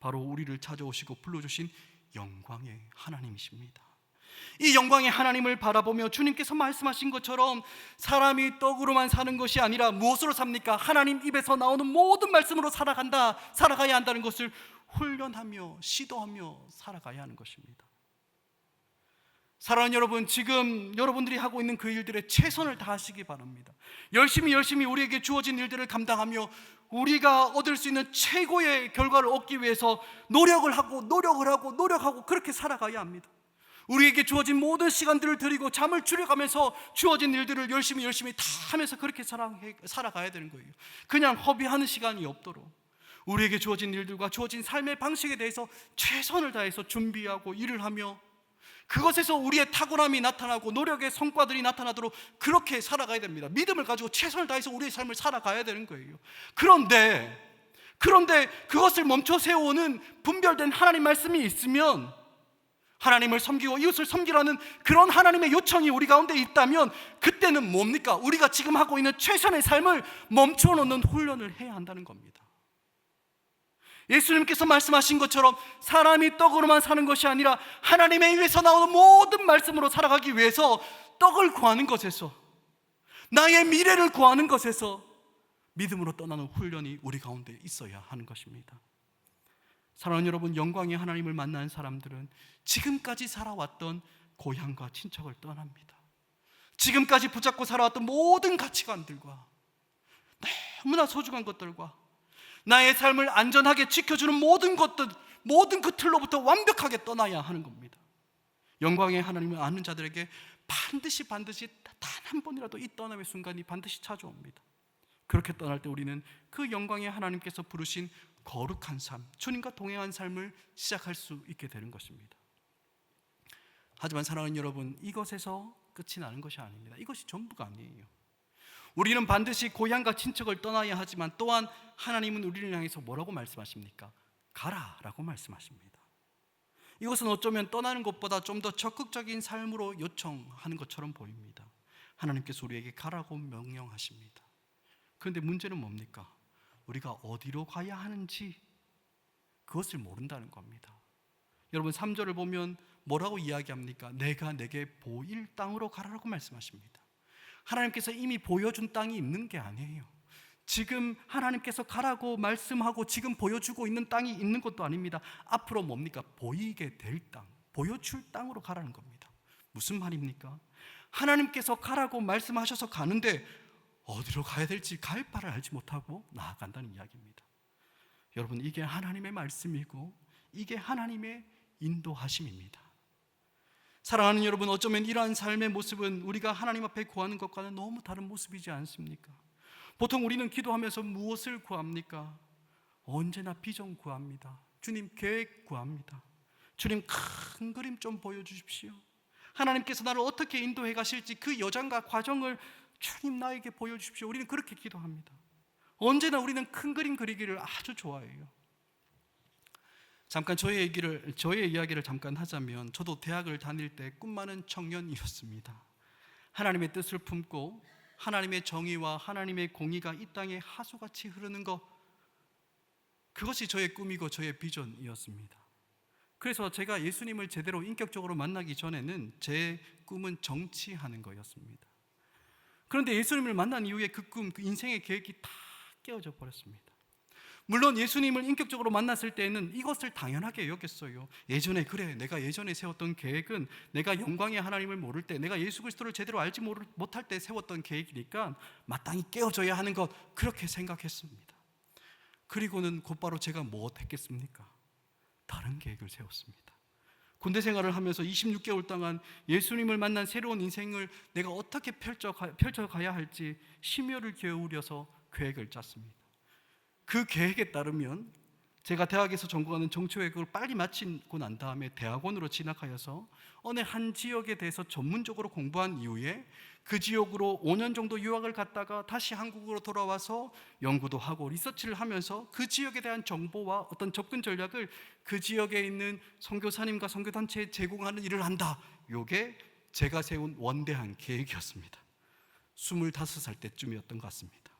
B: 바로 우리를 찾아오시고 불러주신 영광의 하나님이십니다. 이 영광의 하나님을 바라보며 주님께서 말씀하신 것처럼 사람이 떡으로만 사는 것이 아니라 무엇으로 삽니까? 하나님 입에서 나오는 모든 말씀으로 살아가야 한다는 것을 훈련하며 시도하며 살아가야 하는 것입니다. 사랑하는 여러분, 지금 여러분들이 하고 있는 그 일들에 최선을 다하시기 바랍니다. 열심히 우리에게 주어진 일들을 감당하며 우리가 얻을 수 있는 최고의 결과를 얻기 위해서 노력을 하고 그렇게 살아가야 합니다. 우리에게 주어진 모든 시간들을 드리고 잠을 줄여가면서 주어진 일들을 열심히 다 하면서 그렇게 살아가야 되는 거예요. 그냥 허비하는 시간이 없도록 우리에게 주어진 일들과 주어진 삶의 방식에 대해서 최선을 다해서 준비하고 일을 하며 그것에서 우리의 탁월함이 나타나고 노력의 성과들이 나타나도록 그렇게 살아가야 됩니다. 믿음을 가지고 최선을 다해서 우리의 삶을 살아가야 되는 거예요. 그런데 그것을 멈춰 세우는 분별된 하나님 말씀이 있으면, 하나님을 섬기고 이웃을 섬기라는 그런 하나님의 요청이 우리 가운데 있다면 그때는 뭡니까? 우리가 지금 하고 있는 최선의 삶을 멈춰놓는 훈련을 해야 한다는 겁니다. 예수님께서 말씀하신 것처럼 사람이 떡으로만 사는 것이 아니라 하나님의 입에서 나오는 모든 말씀으로 살아가기 위해서 떡을 구하는 것에서, 나의 미래를 구하는 것에서 믿음으로 떠나는 훈련이 우리 가운데 있어야 하는 것입니다. 사랑하는 여러분, 영광의 하나님을 만난 사람들은 지금까지 살아왔던 고향과 친척을 떠납니다. 지금까지 붙잡고 살아왔던 모든 가치관들과 너무나 소중한 것들과 나의 삶을 안전하게 지켜주는 모든 것들, 모든 그 틀로부터 완벽하게 떠나야 하는 겁니다. 영광의 하나님을 아는 자들에게 반드시 단 한 번이라도 이 떠남의 순간이 반드시 찾아옵니다. 그렇게 떠날 때 우리는 그 영광의 하나님께서 부르신 거룩한 삶, 주님과 동행한 삶을 시작할 수 있게 되는 것입니다. 하지만 사랑하는 여러분, 이것에서 끝이 나는 것이 아닙니다. 이것이 전부가 아니에요. 우리는 반드시 고향과 친척을 떠나야 하지만 또한 하나님은 우리를 향해서 뭐라고 말씀하십니까? 가라라고 말씀하십니다. 이것은 어쩌면 떠나는 것보다 좀 더 적극적인 삶으로 요청하는 것처럼 보입니다. 하나님께서 우리에게 가라고 명령하십니다. 그런데 문제는 뭡니까? 우리가 어디로 가야 하는지 그것을 모른다는 겁니다. 여러분, 3절을 보면 뭐라고 이야기합니까? 내가 내게 보일 땅으로 가라라고 말씀하십니다. 하나님께서 이미 보여준 땅이 있는 게 아니에요. 지금 하나님께서 가라고 말씀하고 지금 보여주고 있는 땅이 있는 것도 아닙니다. 앞으로 뭡니까? 보이게 될 땅, 보여줄 땅으로 가라는 겁니다. 무슨 말입니까? 하나님께서 가라고 말씀하셔서 가는데 어디로 가야 될지 갈 바를 알지 못하고 나아간다는 이야기입니다. 여러분, 이게 하나님의 말씀이고 이게 하나님의 인도하심입니다. 사랑하는 여러분, 어쩌면 이러한 삶의 모습은 우리가 하나님 앞에 구하는 것과는 너무 다른 모습이지 않습니까? 보통 우리는 기도하면서 무엇을 구합니까? 언제나 비전 구합니다. 주님, 계획 구합니다. 주님, 큰 그림 좀 보여주십시오. 하나님께서 나를 어떻게 인도해 가실지 그 여정과 과정을 주님 나에게 보여주십시오. 우리는 그렇게 기도합니다. 언제나 우리는 큰 그림 그리기를 아주 좋아해요. 잠깐 저의 이야기를 잠깐 하자면, 저도 대학을 다닐 때 꿈 많은 청년이었습니다. 하나님의 뜻을 품고 하나님의 정의와 하나님의 공의가 이 땅에 하수같이 흐르는 것, 그것이 저의 꿈이고 저의 비전이었습니다. 그래서 제가 예수님을 제대로 인격적으로 만나기 전에는 제 꿈은 정치하는 거였습니다. 그런데 예수님을 만난 이후에 그 꿈, 그 인생의 계획이 다 깨어져 버렸습니다. 물론 예수님을 인격적으로 만났을 때는 이것을 당연하게 여겼어요. 내가 예전에 세웠던 계획은 내가 영광의 하나님을 모를 때, 내가 예수 그리스도를 제대로 알지 못할 때 세웠던 계획이니까 마땅히 깨어져야 하는 것, 그렇게 생각했습니다. 그리고는 곧바로 제가 무엇했겠습니까? 다른 계획을 세웠습니다. 군대 생활을 하면서 26개월 동안 예수님을 만난 새로운 인생을 내가 어떻게 펼쳐가야 할지 심혈을 기울여서 계획을 짰습니다. 그 계획에 따르면 제가 대학에서 전공하는 정치외국을 빨리 마치고 난 다음에 대학원으로 진학하여서 어느 한 지역에 대해서 전문적으로 공부한 이후에 그 지역으로 5년 정도 유학을 갔다가 다시 한국으로 돌아와서 연구도 하고 리서치를 하면서 그 지역에 대한 정보와 어떤 접근 전략을 그 지역에 있는 선교사님과 선교단체에 제공하는 일을 한다. 이게 제가 세운 원대한 계획이었습니다. 25살 때쯤이었던 것 같습니다.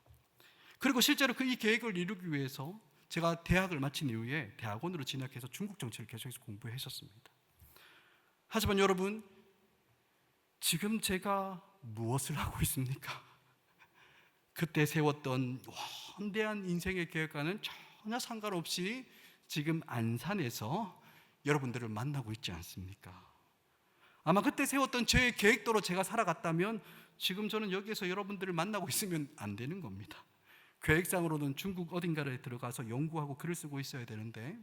B: 그리고 실제로 이 계획을 이루기 위해서 제가 대학을 마친 이후에 대학원으로 진학해서 중국 정치를 계속해서 공부했었습니다. 하지만 여러분, 지금 제가 무엇을 하고 있습니까? 그때 세웠던 원대한 인생의 계획과는 전혀 상관없이 지금 안산에서 여러분들을 만나고 있지 않습니까? 아마 그때 세웠던 제 계획대로 제가 살아갔다면 지금 저는 여기에서 여러분들을 만나고 있으면 안 되는 겁니다. 계획상으로는 중국 어딘가에 들어가서 연구하고 글을 쓰고 있어야 되는데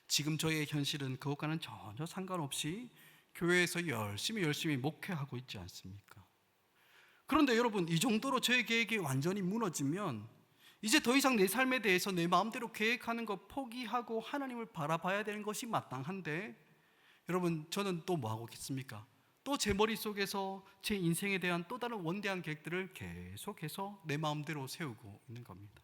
B: 지금 저의 현실은 그것과는 전혀 상관없이 교회에서 열심히 목회하고 있지 않습니까? 그런데 여러분, 이 정도로 저의 계획이 완전히 무너지면 이제 더 이상 내 삶에 대해서 내 마음대로 계획하는 거 포기하고 하나님을 바라봐야 되는 것이 마땅한데, 여러분, 저는 또 뭐 하고 있겠습니까? 또 제 머릿속에서 제 인생에 대한 또 다른 원대한 계획들을 계속해서 내 마음대로 세우고 있는 겁니다.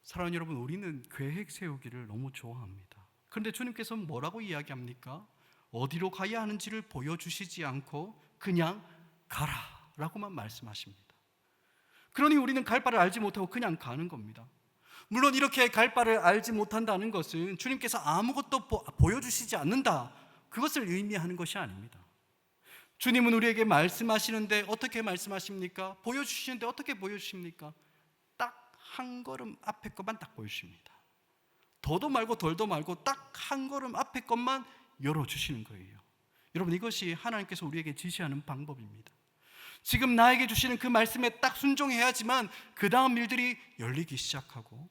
B: 사랑하는 여러분, 우리는 계획 세우기를 너무 좋아합니다. 그런데 주님께서는 뭐라고 이야기합니까? 어디로 가야 하는지를 보여주시지 않고 그냥 가라라고만 말씀하십니다. 그러니 우리는 갈 바를 알지 못하고 그냥 가는 겁니다. 물론 이렇게 갈 바를 알지 못한다는 것은 주님께서 아무것도 보여주시지 않는다, 그것을 의미하는 것이 아닙니다. 주님은 우리에게 말씀하시는데 어떻게 말씀하십니까? 보여주시는데 어떻게 보여주십니까? 딱 한 걸음 앞에 것만 딱 보여주십니다. 더도 말고 덜도 말고 딱 한 걸음 앞에 것만 열어주시는 거예요. 여러분, 이것이 하나님께서 우리에게 지시하는 방법입니다. 지금 나에게 주시는 그 말씀에 딱 순종해야지만 그 다음 일들이 열리기 시작하고,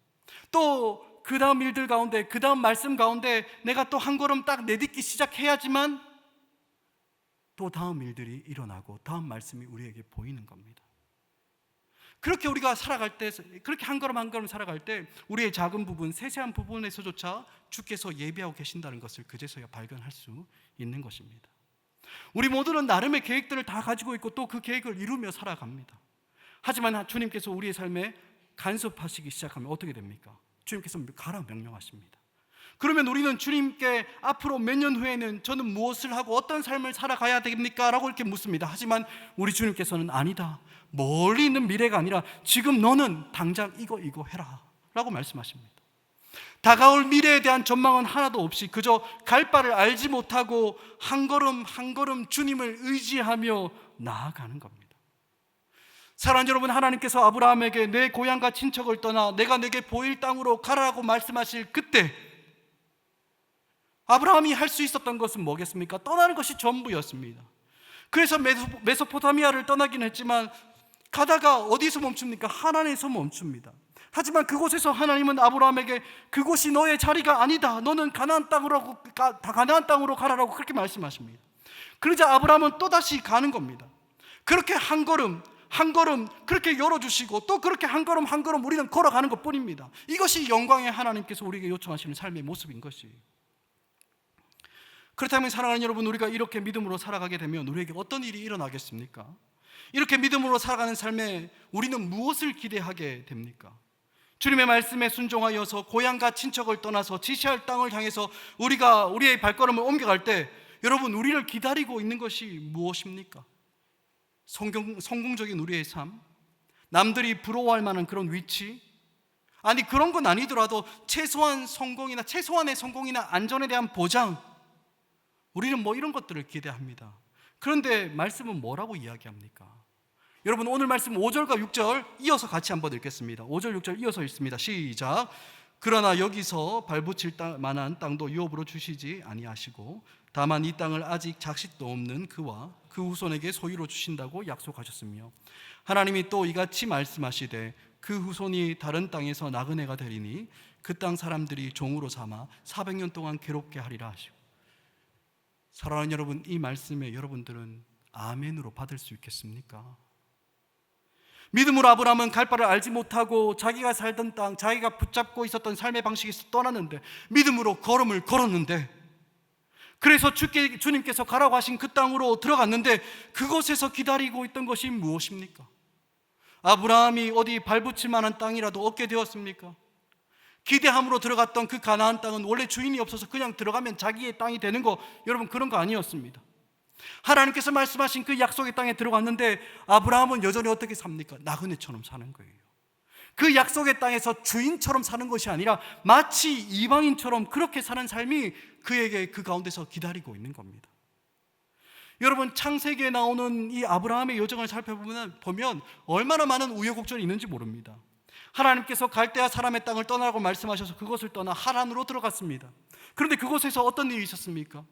B: 또 그 다음 일들 가운데, 그 다음 말씀 가운데 내가 또 한 걸음 딱 내딛기 시작해야지만 또 다음 일들이 일어나고 다음 말씀이 우리에게 보이는 겁니다. 그렇게 우리가 살아갈 때, 그렇게 한 걸음 한 걸음 살아갈 때 우리의 작은 부분, 세세한 부분에서조차 주께서 예비하고 계신다는 것을 그제서야 발견할 수 있는 것입니다. 우리 모두는 나름의 계획들을 다 가지고 있고 또 그 계획을 이루며 살아갑니다. 하지만 주님께서 우리의 삶에 간섭하시기 시작하면 어떻게 됩니까? 주님께서 가라 명령하십니다. 그러면 우리는 주님께 앞으로 몇 년 후에는 저는 무엇을 하고 어떤 삶을 살아가야 됩니까? 라고 이렇게 묻습니다. 하지만 우리 주님께서는 아니다, 멀리 있는 미래가 아니라 지금 너는 당장 이거 해라 라고 말씀하십니다. 다가올 미래에 대한 전망은 하나도 없이 그저 갈 바를 알지 못하고 한 걸음 한 걸음 주님을 의지하며 나아가는 겁니다. 사랑하는 여러분, 하나님께서 아브라함에게 내 고향과 친척을 떠나 내가 내게 보일 땅으로 가라라고 말씀하실 그때 아브라함이 할 수 있었던 것은 뭐겠습니까? 떠나는 것이 전부였습니다. 그래서 메소포타미아를 떠나긴 했지만 가다가 어디서 멈춥니까? 하나님에서 멈춥니다. 하지만 그곳에서 하나님은 아브라함에게 그곳이 너의 자리가 아니다, 너는 가나안 땅으로 가라라고 그렇게 말씀하십니다. 그러자 아브라함은 또다시 가는 겁니다. 그렇게 한 걸음 한 걸음 그렇게 열어주시고 또 그렇게 한 걸음 한 걸음 우리는 걸어가는 것뿐입니다. 이것이 영광의 하나님께서 우리에게 요청하시는 삶의 모습인 것이에요. 그렇다면 사랑하는 여러분, 우리가 이렇게 믿음으로 살아가게 되면 우리에게 어떤 일이 일어나겠습니까? 이렇게 믿음으로 살아가는 삶에 우리는 무엇을 기대하게 됩니까? 주님의 말씀에 순종하여서 고향과 친척을 떠나서 지시할 땅을 향해서 우리가 우리의 발걸음을 옮겨갈 때 여러분, 우리를 기다리고 있는 것이 무엇입니까? 성공적인 우리의 삶, 남들이 부러워할 만한 그런 위치, 아니 그런 건 아니더라도 최소한의 성공이나 안전에 대한 보장, 우리는 뭐 이런 것들을 기대합니다. 그런데 말씀은 뭐라고 이야기합니까? 여러분, 오늘 말씀 5절과 6절 이어서 같이 한번 읽겠습니다. 5절 6절 이어서 읽습니다. 시작. 그러나 여기서 발붙일 만한 땅도 유업으로 주시지 아니하시고 다만 이 땅을 아직 작식도 없는 그와 그 후손에게 소유로 주신다고 약속하셨으며 하나님이 또 이같이 말씀하시되 그 후손이 다른 땅에서 나그네가 되리니 그 땅 사람들이 종으로 삼아 400년 동안 괴롭게 하리라 하시고. 사랑하는 여러분, 이 말씀에 여러분들은 아멘으로 받을 수 있겠습니까? 믿음으로 아브라함은 갈 바를 알지 못하고 자기가 살던 땅, 자기가 붙잡고 있었던 삶의 방식에서 떠났는데, 믿음으로 걸음을 걸었는데, 그래서 주님께서 가라고 하신 그 땅으로 들어갔는데, 그곳에서 기다리고 있던 것이 무엇입니까? 아브라함이 어디 발붙일 만한 땅이라도 얻게 되었습니까? 기대함으로 들어갔던 그 가나안 땅은 원래 주인이 없어서 그냥 들어가면 자기의 땅이 되는 거, 여러분 그런 거 아니었습니다. 하나님께서 말씀하신 그 약속의 땅에 들어갔는데 아브라함은 여전히 어떻게 삽니까? 나그네처럼 사는 거예요. 그 약속의 땅에서 주인처럼 사는 것이 아니라 마치 이방인처럼 그렇게 사는 삶이 그에게 그 가운데서 기다리고 있는 겁니다. 여러분, 창세기에 나오는 이 아브라함의 여정을 살펴보면 얼마나 많은 우여곡절이 있는지 모릅니다. 하나님께서 갈대아 사람의 땅을 떠나라고 말씀하셔서 그것을 떠나 하란으로 들어갔습니다. 그런데 그곳에서 어떤 일이 있었습니까?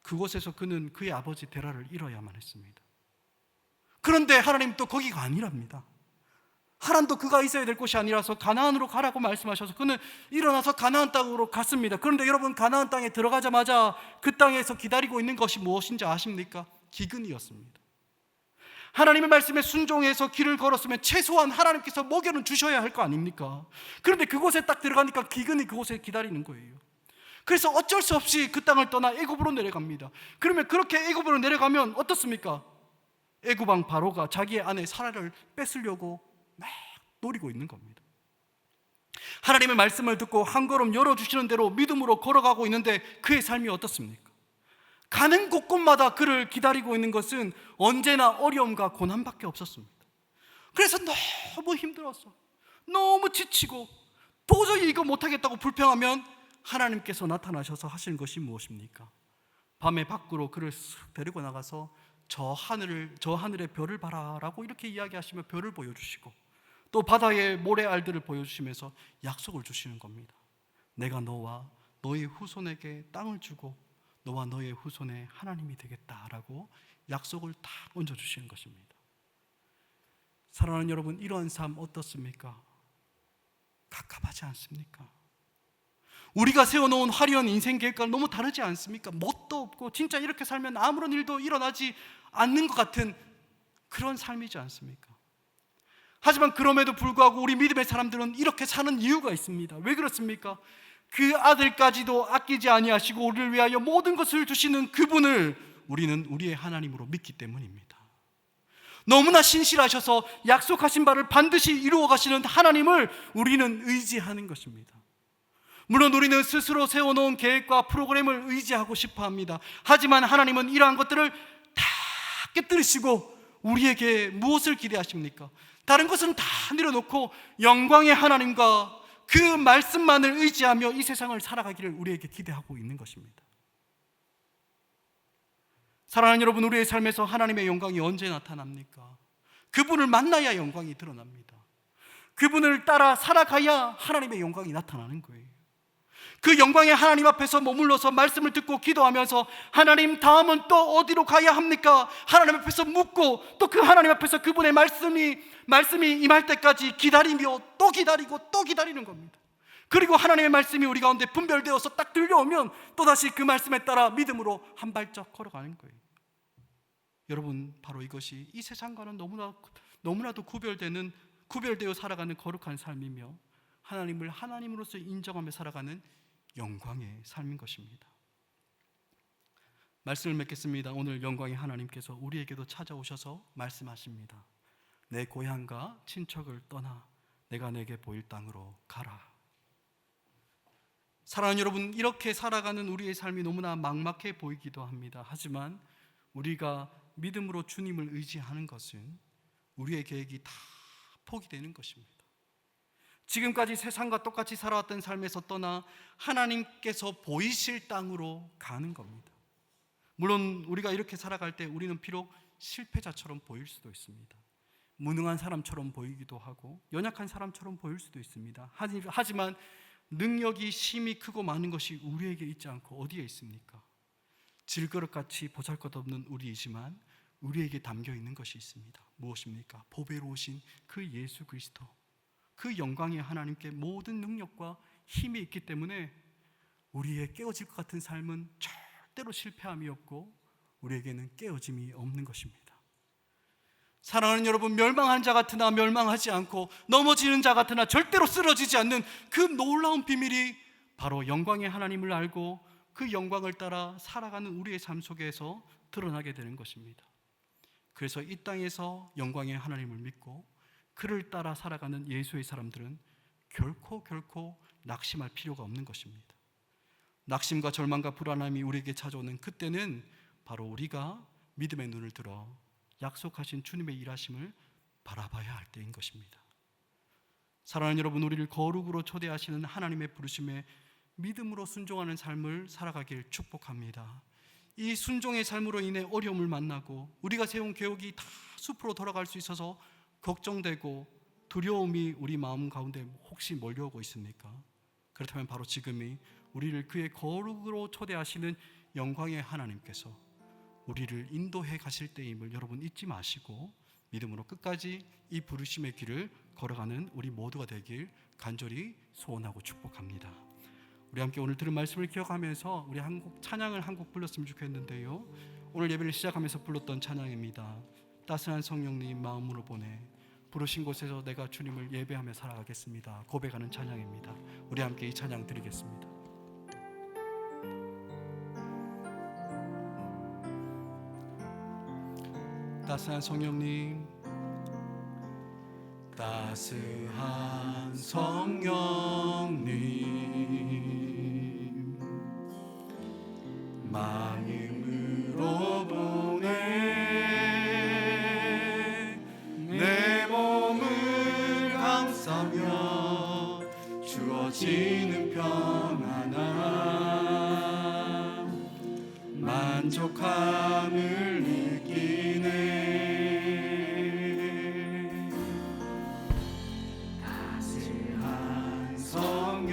B: 그곳에서 그는 그의 아버지 데라를 잃어야만 했습니다. 그런데 하나님 또 거기가 아니랍니다. 하란도 그가 있어야 될 곳이 아니라서 가나안으로 가라고 말씀하셔서 그는 일어나서 가나안 땅으로 갔습니다. 그런데 여러분, 가나안 땅에 들어가자마자 그 땅에서 기다리고 있는 것이 무엇인지 아십니까? 기근이었습니다. 하나님의 말씀에 순종해서 길을 걸었으면 최소한 하나님께서 먹여는 주셔야 할 거 아닙니까? 그런데 그곳에 딱 들어가니까 기근이 그곳에 기다리는 거예요. 그래서 어쩔 수 없이 그 땅을 떠나 애굽으로 내려갑니다. 그러면 그렇게 애굽으로 내려가면 어떻습니까? 애굽 왕 바로가 자기의 아내 사라를 뺏으려고 막 노리고 있는 겁니다. 하나님의 말씀을 듣고 한 걸음 열어주시는 대로 믿음으로 걸어가고 있는데 그의 삶이 어떻습니까? 가는 곳곳마다 그를 기다리고 있는 것은 언제나 어려움과 고난밖에 없었습니다. 그래서 너무 힘들었어, 너무 지치고 도저히 이거 못하겠다고 불평하면 하나님께서 나타나셔서 하시는 것이 무엇입니까? 밤에 밖으로 그를 쓱 데리고 나가서 저 하늘의 별을 봐라라고 이렇게 이야기하시며 별을 보여주시고, 또 바다의 모래알들을 보여주시면서 약속을 주시는 겁니다. 내가 너와 너의 후손에게 땅을 주고 너와 너의 후손의 하나님이 되겠다라고 약속을 딱 얹어주시는 것입니다. 사랑하는 여러분, 이러한 삶 어떻습니까? 갑갑하지 않습니까? 우리가 세워놓은 화려한 인생 계획과 너무 다르지 않습니까? 뭣도 없고 진짜 이렇게 살면 아무런 일도 일어나지 않는 것 같은 그런 삶이지 않습니까? 하지만 그럼에도 불구하고 우리 믿음의 사람들은 이렇게 사는 이유가 있습니다. 왜 그렇습니까? 그 아들까지도 아끼지 아니하시고 우리를 위하여 모든 것을 주시는 그분을 우리는 우리의 하나님으로 믿기 때문입니다. 너무나 신실하셔서 약속하신 바를 반드시 이루어 가시는 하나님을 우리는 의지하는 것입니다. 물론 우리는 스스로 세워놓은 계획과 프로그램을 의지하고 싶어 합니다. 하지만 하나님은 이러한 것들을 다 깨뜨리시고 우리에게 무엇을 기대하십니까? 다른 것은 다 내려놓고 영광의 하나님과 그 말씀만을 의지하며 이 세상을 살아가기를 우리에게 기대하고 있는 것입니다. 사랑하는 여러분, 우리의 삶에서 하나님의 영광이 언제 나타납니까? 그분을 만나야 영광이 드러납니다. 그분을 따라 살아가야 하나님의 영광이 나타나는 거예요. 그 영광의 하나님 앞에서 머물러서 말씀을 듣고 기도하면서 하나님, 다음은 또 어디로 가야 합니까? 하나님 앞에서 묻고 또 그 하나님 앞에서 그분의 말씀이 임할 때까지 기다리며 또 기다리고 또 기다리는 겁니다. 그리고 하나님의 말씀이 우리 가운데 분별되어서 딱 들려오면 또다시 그 말씀에 따라 믿음으로 한 발짝 걸어가는 거예요. 여러분, 바로 이것이 이 세상과는 너무나도 구별되어 살아가는 거룩한 삶이며 하나님을 하나님으로서 인정하며 살아가는 영광의 삶인 것입니다. 말씀을 맺겠습니다. 오늘 영광의 하나님께서 우리에게도 찾아오셔서 말씀하십니다. 내 고향과 친척을 떠나 내가 내게 보일 땅으로 가라. 사랑하는 여러분, 이렇게 살아가는 우리의 삶이 너무나 막막해 보이기도 합니다. 하지만 우리가 믿음으로 주님을 의지하는 것은 우리의 계획이 다 포기되는 것입니다. 지금까지 세상과 똑같이 살아왔던 삶에서 떠나 하나님께서 보이실 땅으로 가는 겁니다. 물론 우리가 이렇게 살아갈 때 우리는 비록 실패자처럼 보일 수도 있습니다. 무능한 사람처럼 보이기도 하고 연약한 사람처럼 보일 수도 있습니다. 하지만 능력이 심히 크고 많은 것이 우리에게 있지 않고 어디에 있습니까? 질그릇같이 보잘것없는 우리이지만 우리에게 담겨 있는 것이 있습니다. 무엇입니까? 보배로우신 그 예수 그리스도, 그 영광의 하나님께 모든 능력과 힘이 있기 때문에 우리의 깨어질 것 같은 삶은 절대로 실패함이 없고 우리에게는 깨어짐이 없는 것입니다. 사랑하는 여러분, 멸망한 자 같으나 멸망하지 않고 넘어지는 자 같으나 절대로 쓰러지지 않는 그 놀라운 비밀이 바로 영광의 하나님을 알고 그 영광을 따라 살아가는 우리의 삶 속에서 드러나게 되는 것입니다. 그래서 이 땅에서 영광의 하나님을 믿고 그를 따라 살아가는 예수의 사람들은 결코 낙심할 필요가 없는 것입니다. 낙심과 절망과 불안함이 우리에게 찾아오는 그때는 바로 우리가 믿음의 눈을 들어 약속하신 주님의 일하심을 바라봐야 할 때인 것입니다. 사랑하는 여러분, 우리를 거룩으로 초대하시는 하나님의 부르심에 믿음으로 순종하는 삶을 살아가길 축복합니다. 이 순종의 삶으로 인해 어려움을 만나고 우리가 세운 계획이 다 숲으로 돌아갈 수 있어서 걱정되고 두려움이 우리 마음 가운데 혹시 몰려오고 있습니까? 그렇다면 바로 지금이 우리를 그의 거룩으로 초대하시는 영광의 하나님께서 우리를 인도해 가실 때임을 여러분 잊지 마시고 믿음으로 끝까지 이 부르심의 길을 걸어가는 우리 모두가 되길 간절히 소원하고 축복합니다. 우리 함께 오늘 들은 말씀을 기억하면서 우리 찬양을 한 곡 불렀으면 좋겠는데요, 오늘 예배를 시작하면서 불렀던 찬양입니다. 따스한 성령님 마음으로 보내 부르신 곳에서 내가 주님을 예배하며 살아가겠습니다. 고백하는 찬양입니다. 우리 함께 이 찬양 드리겠습니다. 따스한 성령님, 따스한 성령님 마음으로 보내 내 몸을 감싸며 주어지는 평안함 만족함을 느끼네. 따스한 성령님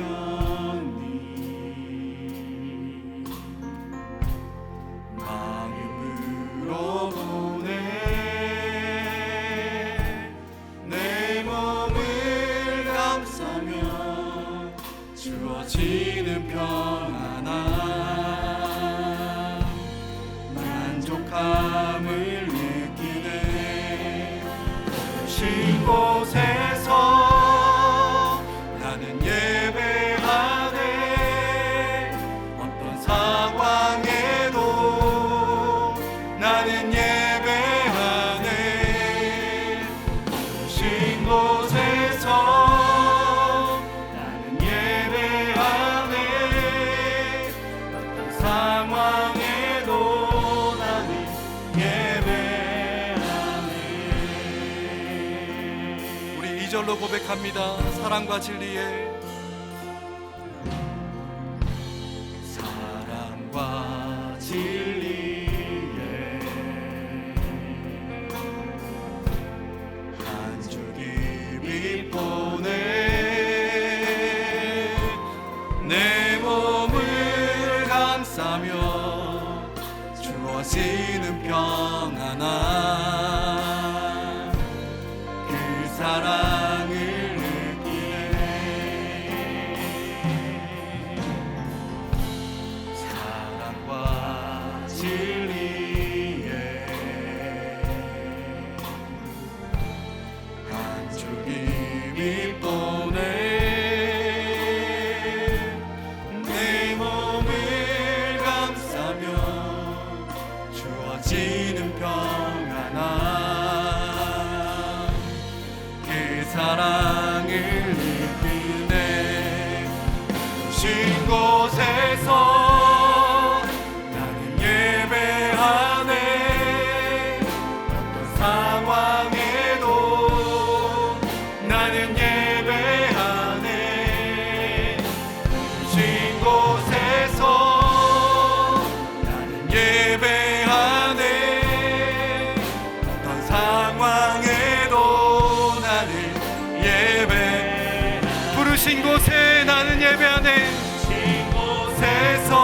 B: 마음으로 보내 내 몸을 감싸며 주어지는 평안함 만족함을 느끼네. 신 곳에서 나는 예배하네. 어떤 상황에도 나는 예배하네. 신 곳에서 나는 예배하네. 어떤 상황에도 나는 예배하네. 우리 2절로 고백합니다. 사랑과 진리에 사랑과 진리에 한 줄기 빛 보내 내 몸을 감싸며 주어지는 평안함 그 사랑을 느끼네. 사랑과 진리에 한 줄기 빛 보내 내 몸을 감싸며 주어지는 평안함 그 사랑을 느끼네. 신 곳에서 나는 예배하네. 어떤 상황에도 나는 예배하네. 신 곳에서 나는 예배하네. 어떤 상황에도 나는 예배 부르신 곳에 나는 예배하네. 신 곳에서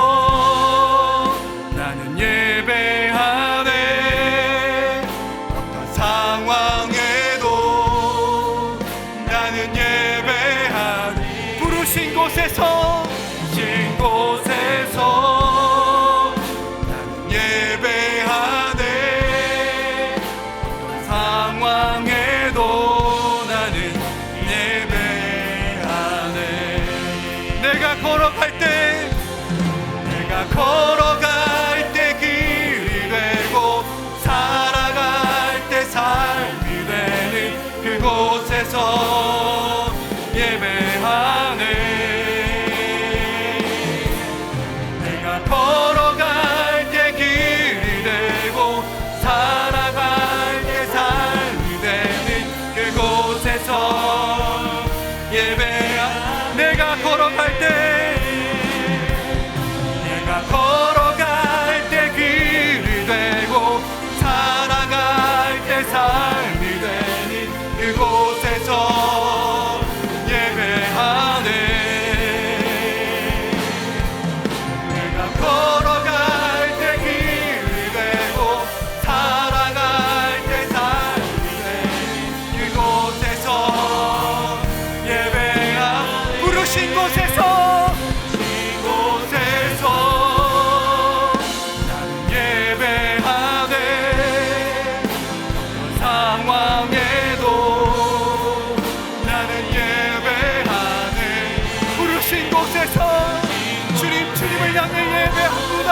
B: 주님을 향해 예배합니다.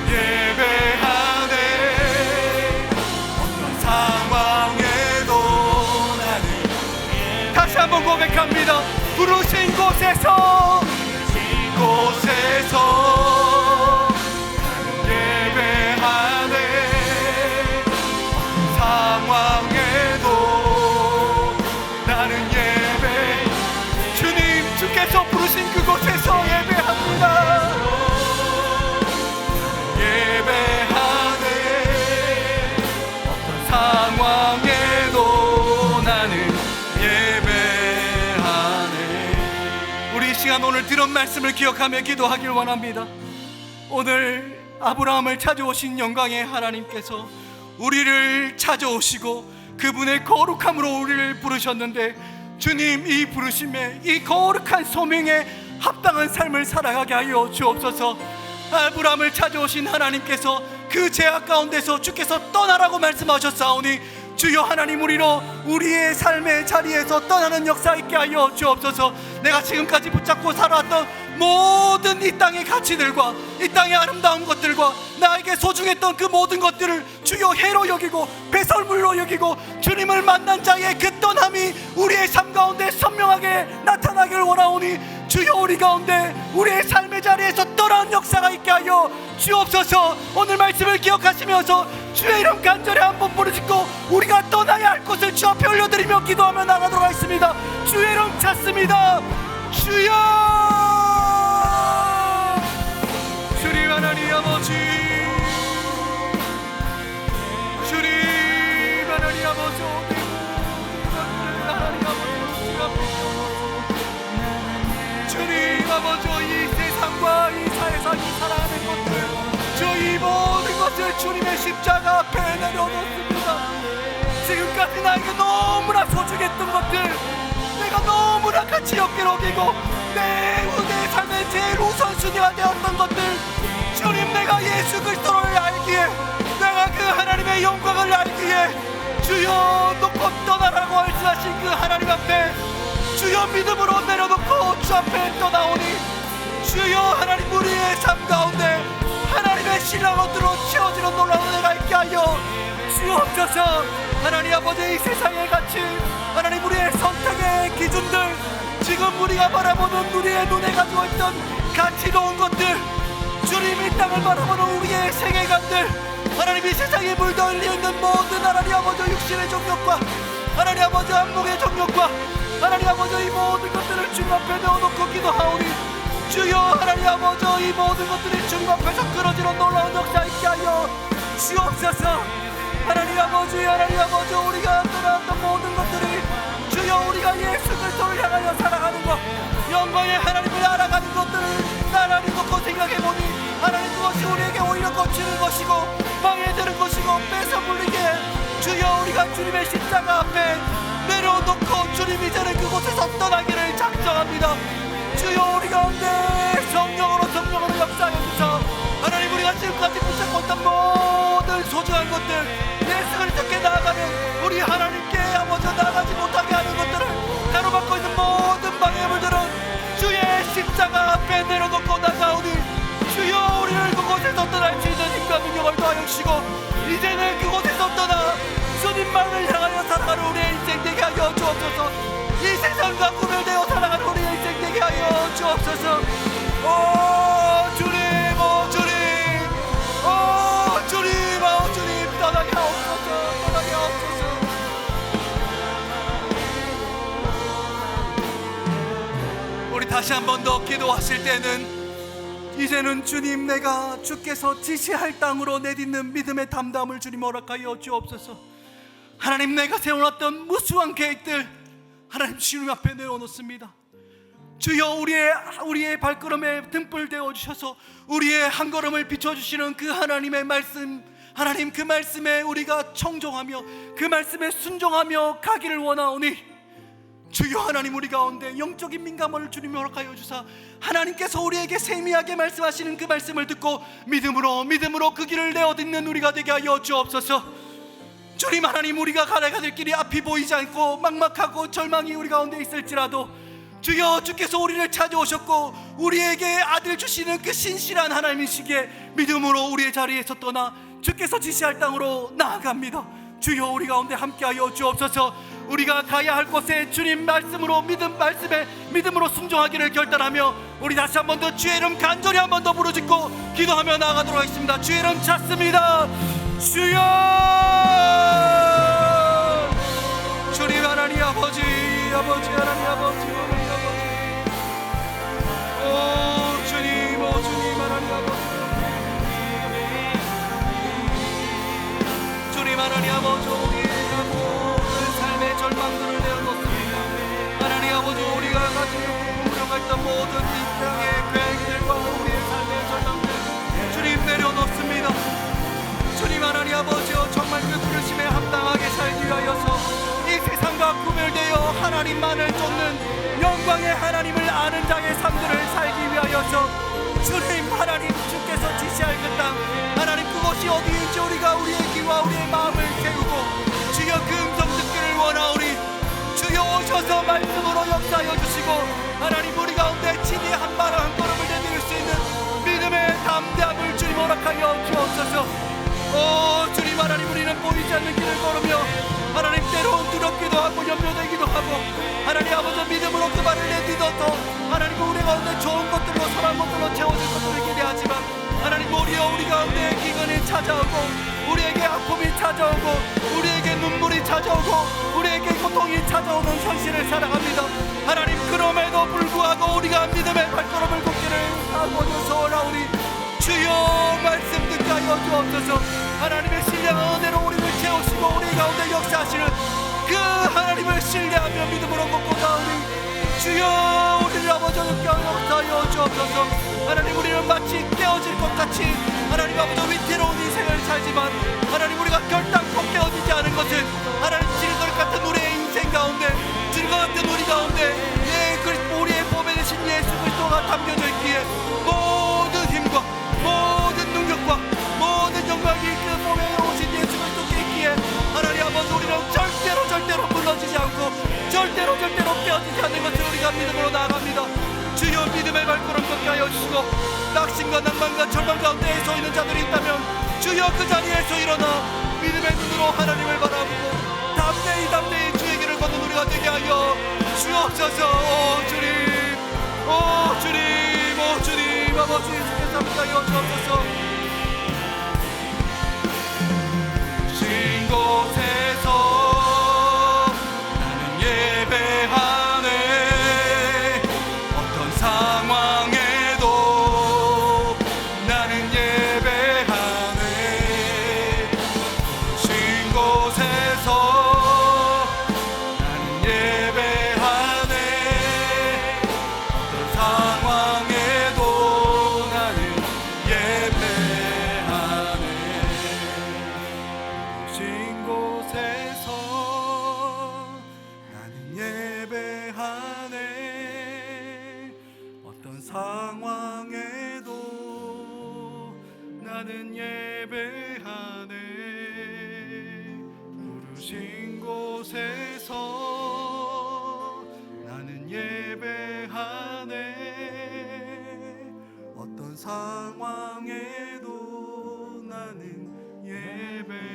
B: 예배하네. 어떤 상황에도 나는 다시 한번 고백합니다. 부르신 곳에서 예배하네. 상황에도 나는 예배. 주님, 주께서 부르신 그곳에서 예배합니다. 예배하네. 어떤 상황에도 나는 예배하네. 우리 이 시간 오늘 들은 말씀을 기억하며 기도하길 원합니다. 오늘 아브라함을 찾아오신 영광의 하나님께서 우리를 찾아오시고 그분의 거룩함으로 우리를 부르셨는데, 주님, 이 부르심에, 이 거룩한 소명에 합당한 삶을 살아가게 하여 주옵소서. 아브라함을 찾아오신 하나님께서 그 죄악 가운데서 주께서 떠나라고 말씀하셨사오니, 주여 하나님, 우리의 삶의 자리에서 떠나는 역사 있게 하여 주옵소서. 내가 지금까지 붙잡고 살아왔던 모든 이 땅의 가치들과 이 땅의 아름다운 것들과 나에게 소중했던 그 모든 것들을 주여 해로 여기고 배설물로 여기고, 주님을 만난 자의 그 떠남이 우리의 삶 가운데 선명하게 나타나길 원하오니, 주여 우리 가운데 우리의 삶의 자리에서 떠나는 역사가 있게 하여 주옵소서. 오늘 말씀을 기억하시면서 주의 이름 간절히 한번 부르짖고 우리가 떠나야 할 곳을 주 앞에 올려드리며 기도하며 나가도록 하겠습니다. 주의 이름 찾습니다. 주여, 주님 하나님 아버지, 주님 하나님 아버지, 하나님 아버지, 주님 아버지, 이 세상과 이 사회에서 살아가는 것들, 주 이 모든 것을 주님의 십자가 앞에 내려놓습니다. 지금까지 나에게 너무나 소중했던 것들, 내가 너무나 가치 없게 여기고 내 삶의 제일 우선순위가 되었던 것들, 주님, 내가 예수 그리스도를 알기에, 내가 그 하나님의 영광을 알기에 주여 놓고 떠나라고 말씀하신 그 하나님 앞에 주여 믿음으로 내려놓고 주 앞에 떠나오니, 주여 하나님, 우리의 삶 가운데 하나님의 신랑으로 채워지는 놀라운 은혜가 있게 하여 주옵소서. 하나님 아버지, 이 세상의 가치, 하나님 우리의 선택의 기준들, 지금 우리가 바라보는 우리의 눈에 가지고 있던 가치로운 것들, 주님 이 땅을 바라보는 우리의 세계관들, 하나님 이 세상에 물들려 있는 모든 하나님 아버지 육신의 정욕과 하나님 아버지 한목의 정욕과 하나님 아버지 이 모든 것들을 주님 앞에 내어놓고 기도하오니, 주여 하나님 아버지, 이 모든 것들이 주님 앞에서 끊어지는 놀라운 역사 있게 하여 주옵소서. 하나님 아버지, 우리가 떠나왔던 모든 것들이 주여 우리가 예수 그리스도를 향하여 살아가는 것, 영광의 하나님을 알아가는 것들을 나란히 놓고 생각해보니, 하나님 그것이 우리에게 오히려 거치는 것이고 방해되는 것이고 뺏어 물리게, 주여 우리가 주님의 십자가 앞에 내려놓고 주님 이제는 그곳에서 떠나기를 작정합니다. 주여 우리 가운데 성령으로 역사하여 주셔. 하나님, 우리가 지금까지 붙잡고 있던 모든 소중한 것들, 예수 그리스도께 나아가는 우리 하나님께 아버지 나아가지 못하게 하는 것들을 가로막고 있는 모든 방해물들은 주의 십자가 앞에 내려놓고 나가오니, 주여 우리를 그곳에서 떠날 수 있는 힘과 능력을 더하여 주시고, 이제는 그곳에서 떠나 주님만을 향하여 살아가는 우리의 인생 되게 하여 주옵소서. 이 세상과 구별되어 살아가는 우리의 인생 되게 하여 주옵소서. 오 주님, 오 주님, 오 주님, 오 주님, 떠나게 하옵소서, 떠나게 하옵소서. 우리 다시 한 번 더 기도하실 때는, 이제는 주님, 내가 주께서 지시할 땅으로 내딛는 믿음의 담담을 주님 허락하여 주옵소서. 하나님, 내가 세워놨던 무수한 계획들 하나님 주님 앞에 내어놓습니다. 주여 우리의 발걸음에 등불 되어 주셔서 우리의 한 걸음을 비춰주시는 그 하나님의 말씀, 하나님 그 말씀에 우리가 청종하며 그 말씀에 순종하며 가기를 원하오니, 주여 하나님, 우리 가운데 영적인 민감을 주님 허락하여 주사, 하나님께서 우리에게 세미하게 말씀하시는 그 말씀을 듣고 믿음으로 그 길을 내어듣는 우리가 되게 하여 주옵소서. 주님 하나님, 우리가 가야 될 길이 앞이 보이지 않고 막막하고 절망이 우리 가운데 있을지라도, 주여, 주께서 우리를 찾아오셨고 우리에게 아들 주시는 그 신실한 하나님이시기에 믿음으로 우리의 자리에서 떠나 주께서 지시할 땅으로 나아갑니다. 주여, 우리 가운데 함께하여 주옵소서. 우리가 가야 할 곳에 주님 말씀으로 말씀에 믿음으로 순종하기를 결단하며 우리 다시 한 번 더 주의 이름 간절히 한 번 더 부르짖고 기도하며 나아가도록 하겠습니다. 주의 이름 찾습니다. 주여, 주님 하나님 아버지, 하나님 아버지, 오 주님, 하나님 아버지, 주님 하나님 아버지, 우리의 모든 삶의 절망들을 내어놓습니다. 하나님 아버지, 우리가 가지고 공경했던 모든 인생의 계획들과 우리의 삶의 절망들 주님 내려놓습니다. 주님 하나님 아버지여, 정말 그 부르심에 합당하게 살기 위하여서 이 세상과 구별되어 하나님만을 쫓는 영광의 하나님을 아는 자의 삶들을 살기 위하여서 주님 하나님, 주께서 지시할 그 땅 하나님, 그것이 어디인지 우리가 우리의 귀와 우리의 마음을 세우고 주여 그 음성 듣기를 원하오니 주여 오셔서 말씀으로 역사하여 주시고 하나님, 우리 가운데 친히 한 발을 한 걸음을 내디딜 수 있는 믿음의 담대함을 주님 허락하여 주옵소서. 오 주님 하나님, 우리는 보이지 않는 길을 걸으며 하나님 때로는 두렵기도 하고 염려되기도 하고 하나님 아버지, 믿음으로 그 발을 내딛어도 하나님 우리 가운데 좋은 것들로 선한 것들로 채워질 것들을 기대하지만 하나님, 우리 가운데 기근이 찾아오고 우리에게 아픔이 찾아오고 우리에게 눈물이 찾아오고 우리에게 고통이 찾아오는 현실을 살아갑니다. 하나님, 그럼에도 불구하고 우리가 믿음의 발걸음을 걷기를 하고 소원하오니 주여 말씀 듣게 하여 주옵소서. 하나님의 신령한 은혜로 우리를 채우시고 우리 가운데 역사하시는 그 하나님을 신뢰하며 믿음으로 걷고자 하오니 주여, 우리를 아버지 어렵게 하여 주옵소서. 하나님, 우리는 마치 깨어질 것 같이 하나님 아버지 위태로운 인생을 살지만 하나님, 우리가 결단코 깨어지지 않은 것은 하나님 질것 같은 우리의 인생 가운데, 질것 같은 우리 가운데 우리의 몸에 대신 예수 그리스도가 담겨져 있기에 모든 힘과 모든 능력과 모든 영광이 그 몸에 오신 예수 그리스도께 있기에 하나님 아버지, 우리는 절대로 무너지지 않고 절대로 깨어지지 않는 것을 우리가 믿음으로 나아갑니다. 주여, 믿음의 발걸음 걷게 하여 주시고 낙심과 낭만과 절망 가운데 서 있는 자들이 있다면 주여 그 자리에서 일어나 믿음의 눈으로 하나님을 바라보고 담대히 주의 길을 걷는 우리가 되게 하여 주옵소서. 오 주님 아버지, 주께서 함께하여 주옵소서. 신 곳에서 나는 예배하네. 부르신 곳에서 나는 예배하네. 어떤 상황에도 나는 예배하네.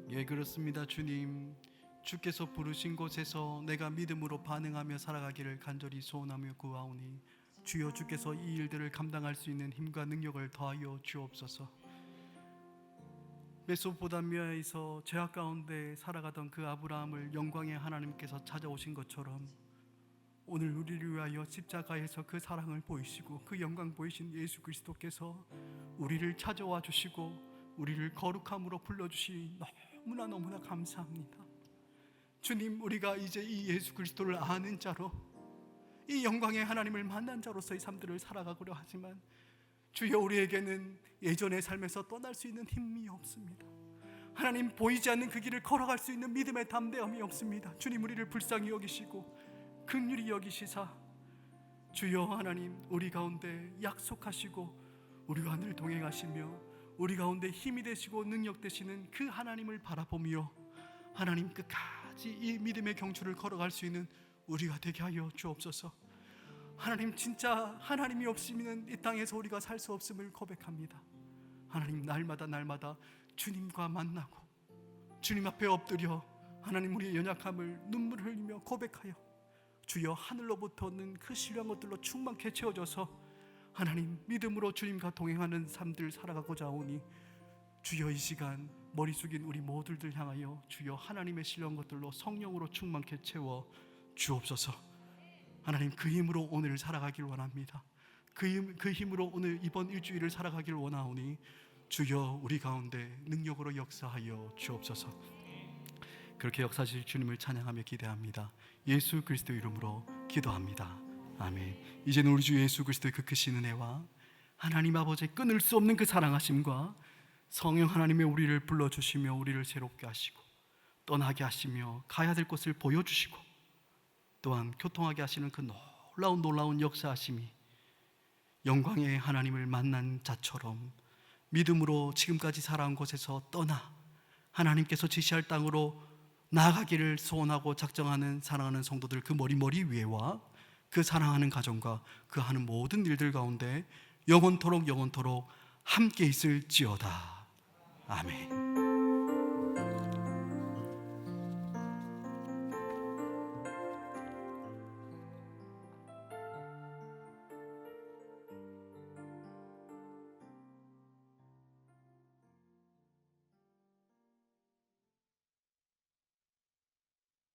B: 예, 그렇습니다. 주님, 주께서 부르신 곳에서 내가 믿음으로 반응하며 살아가기를 간절히 소원하며 구하오니 주여, 주께서 이 일들을 감당할 수 있는 힘과 능력을 더하여 주옵소서. 메소포타미아에서 죄악 가운데 살아가던 그 아브라함을 영광의 하나님께서 찾아오신 것처럼 오늘 우리를 위하여 십자가에서 그 사랑을 보이시고 그 영광 보이신 예수 그리스도께서 우리를 찾아와 주시고 우리를 거룩함으로 불러주시니 너무나 감사합니다. 주님, 우리가 이제 이 예수 그리스도를 아는 자로 이 영광의 하나님을 만난 자로서의 삶들을 살아가고려 하지만 주여, 우리에게는 예전의 삶에서 떠날 수 있는 힘이 없습니다. 하나님, 보이지 않는 그 길을 걸어갈 수 있는 믿음의 담대함이 없습니다. 주님, 우리를 불쌍히 여기시고 긍휼히 여기시사 주여 하나님, 우리 가운데 약속하시고 우리와 늘 동행하시며 우리 가운데 힘이 되시고 능력 되시는 그 하나님을 바라보며 하나님 끝까지 끝까지 이 믿음의 경주를 걸어갈 수 있는 우리가 되게 하여 주옵소서. 하나님, 진짜 하나님이 없으면 이 땅에서 우리가 살 수 없음을 고백합니다. 하나님, 날마다 주님과 만나고 주님 앞에 엎드려 하나님 우리의 연약함을 눈물을 흘리며 고백하여 주여 하늘로부터 오는 그 신령한 것들로 충만케 채워져서 하나님 믿음으로 주님과 동행하는 삶들 살아가고자 하오니 주여 이 시간 머리 숙인 우리 모두들 향하여 주여 하나님의 신령한 것들로 성령으로 충만케 채워 주옵소서. 하나님, 그 힘으로 오늘을 살아가길 원합니다. 그 힘으로 오늘 이번 일주일을 살아가길 원하오니 주여 우리 가운데 능력으로 역사하여 주옵소서. 그렇게 역사하실 주님을 찬양하며 기대합니다. 예수 그리스도 이름으로 기도합니다. 아멘. 이제는 우리 주 예수 그리스도의 그 크신 은혜와 하나님 아버지의 끊을 수 없는 그 사랑하심과 성령 하나님의 우리를 불러주시며 우리를 새롭게 하시고 떠나게 하시며 가야 될 곳을 보여주시고 또한 교통하게 하시는 그 놀라운 역사하심이 영광의 하나님을 만난 자처럼 믿음으로 지금까지 살아온 곳에서 떠나 하나님께서 지시할 땅으로 나아가기를 소원하고 작정하는 사랑하는 성도들 그 머리 위에와 그 사랑하는 가정과 그 하는 모든 일들 가운데 영원토록 함께 있을지어다. 아멘.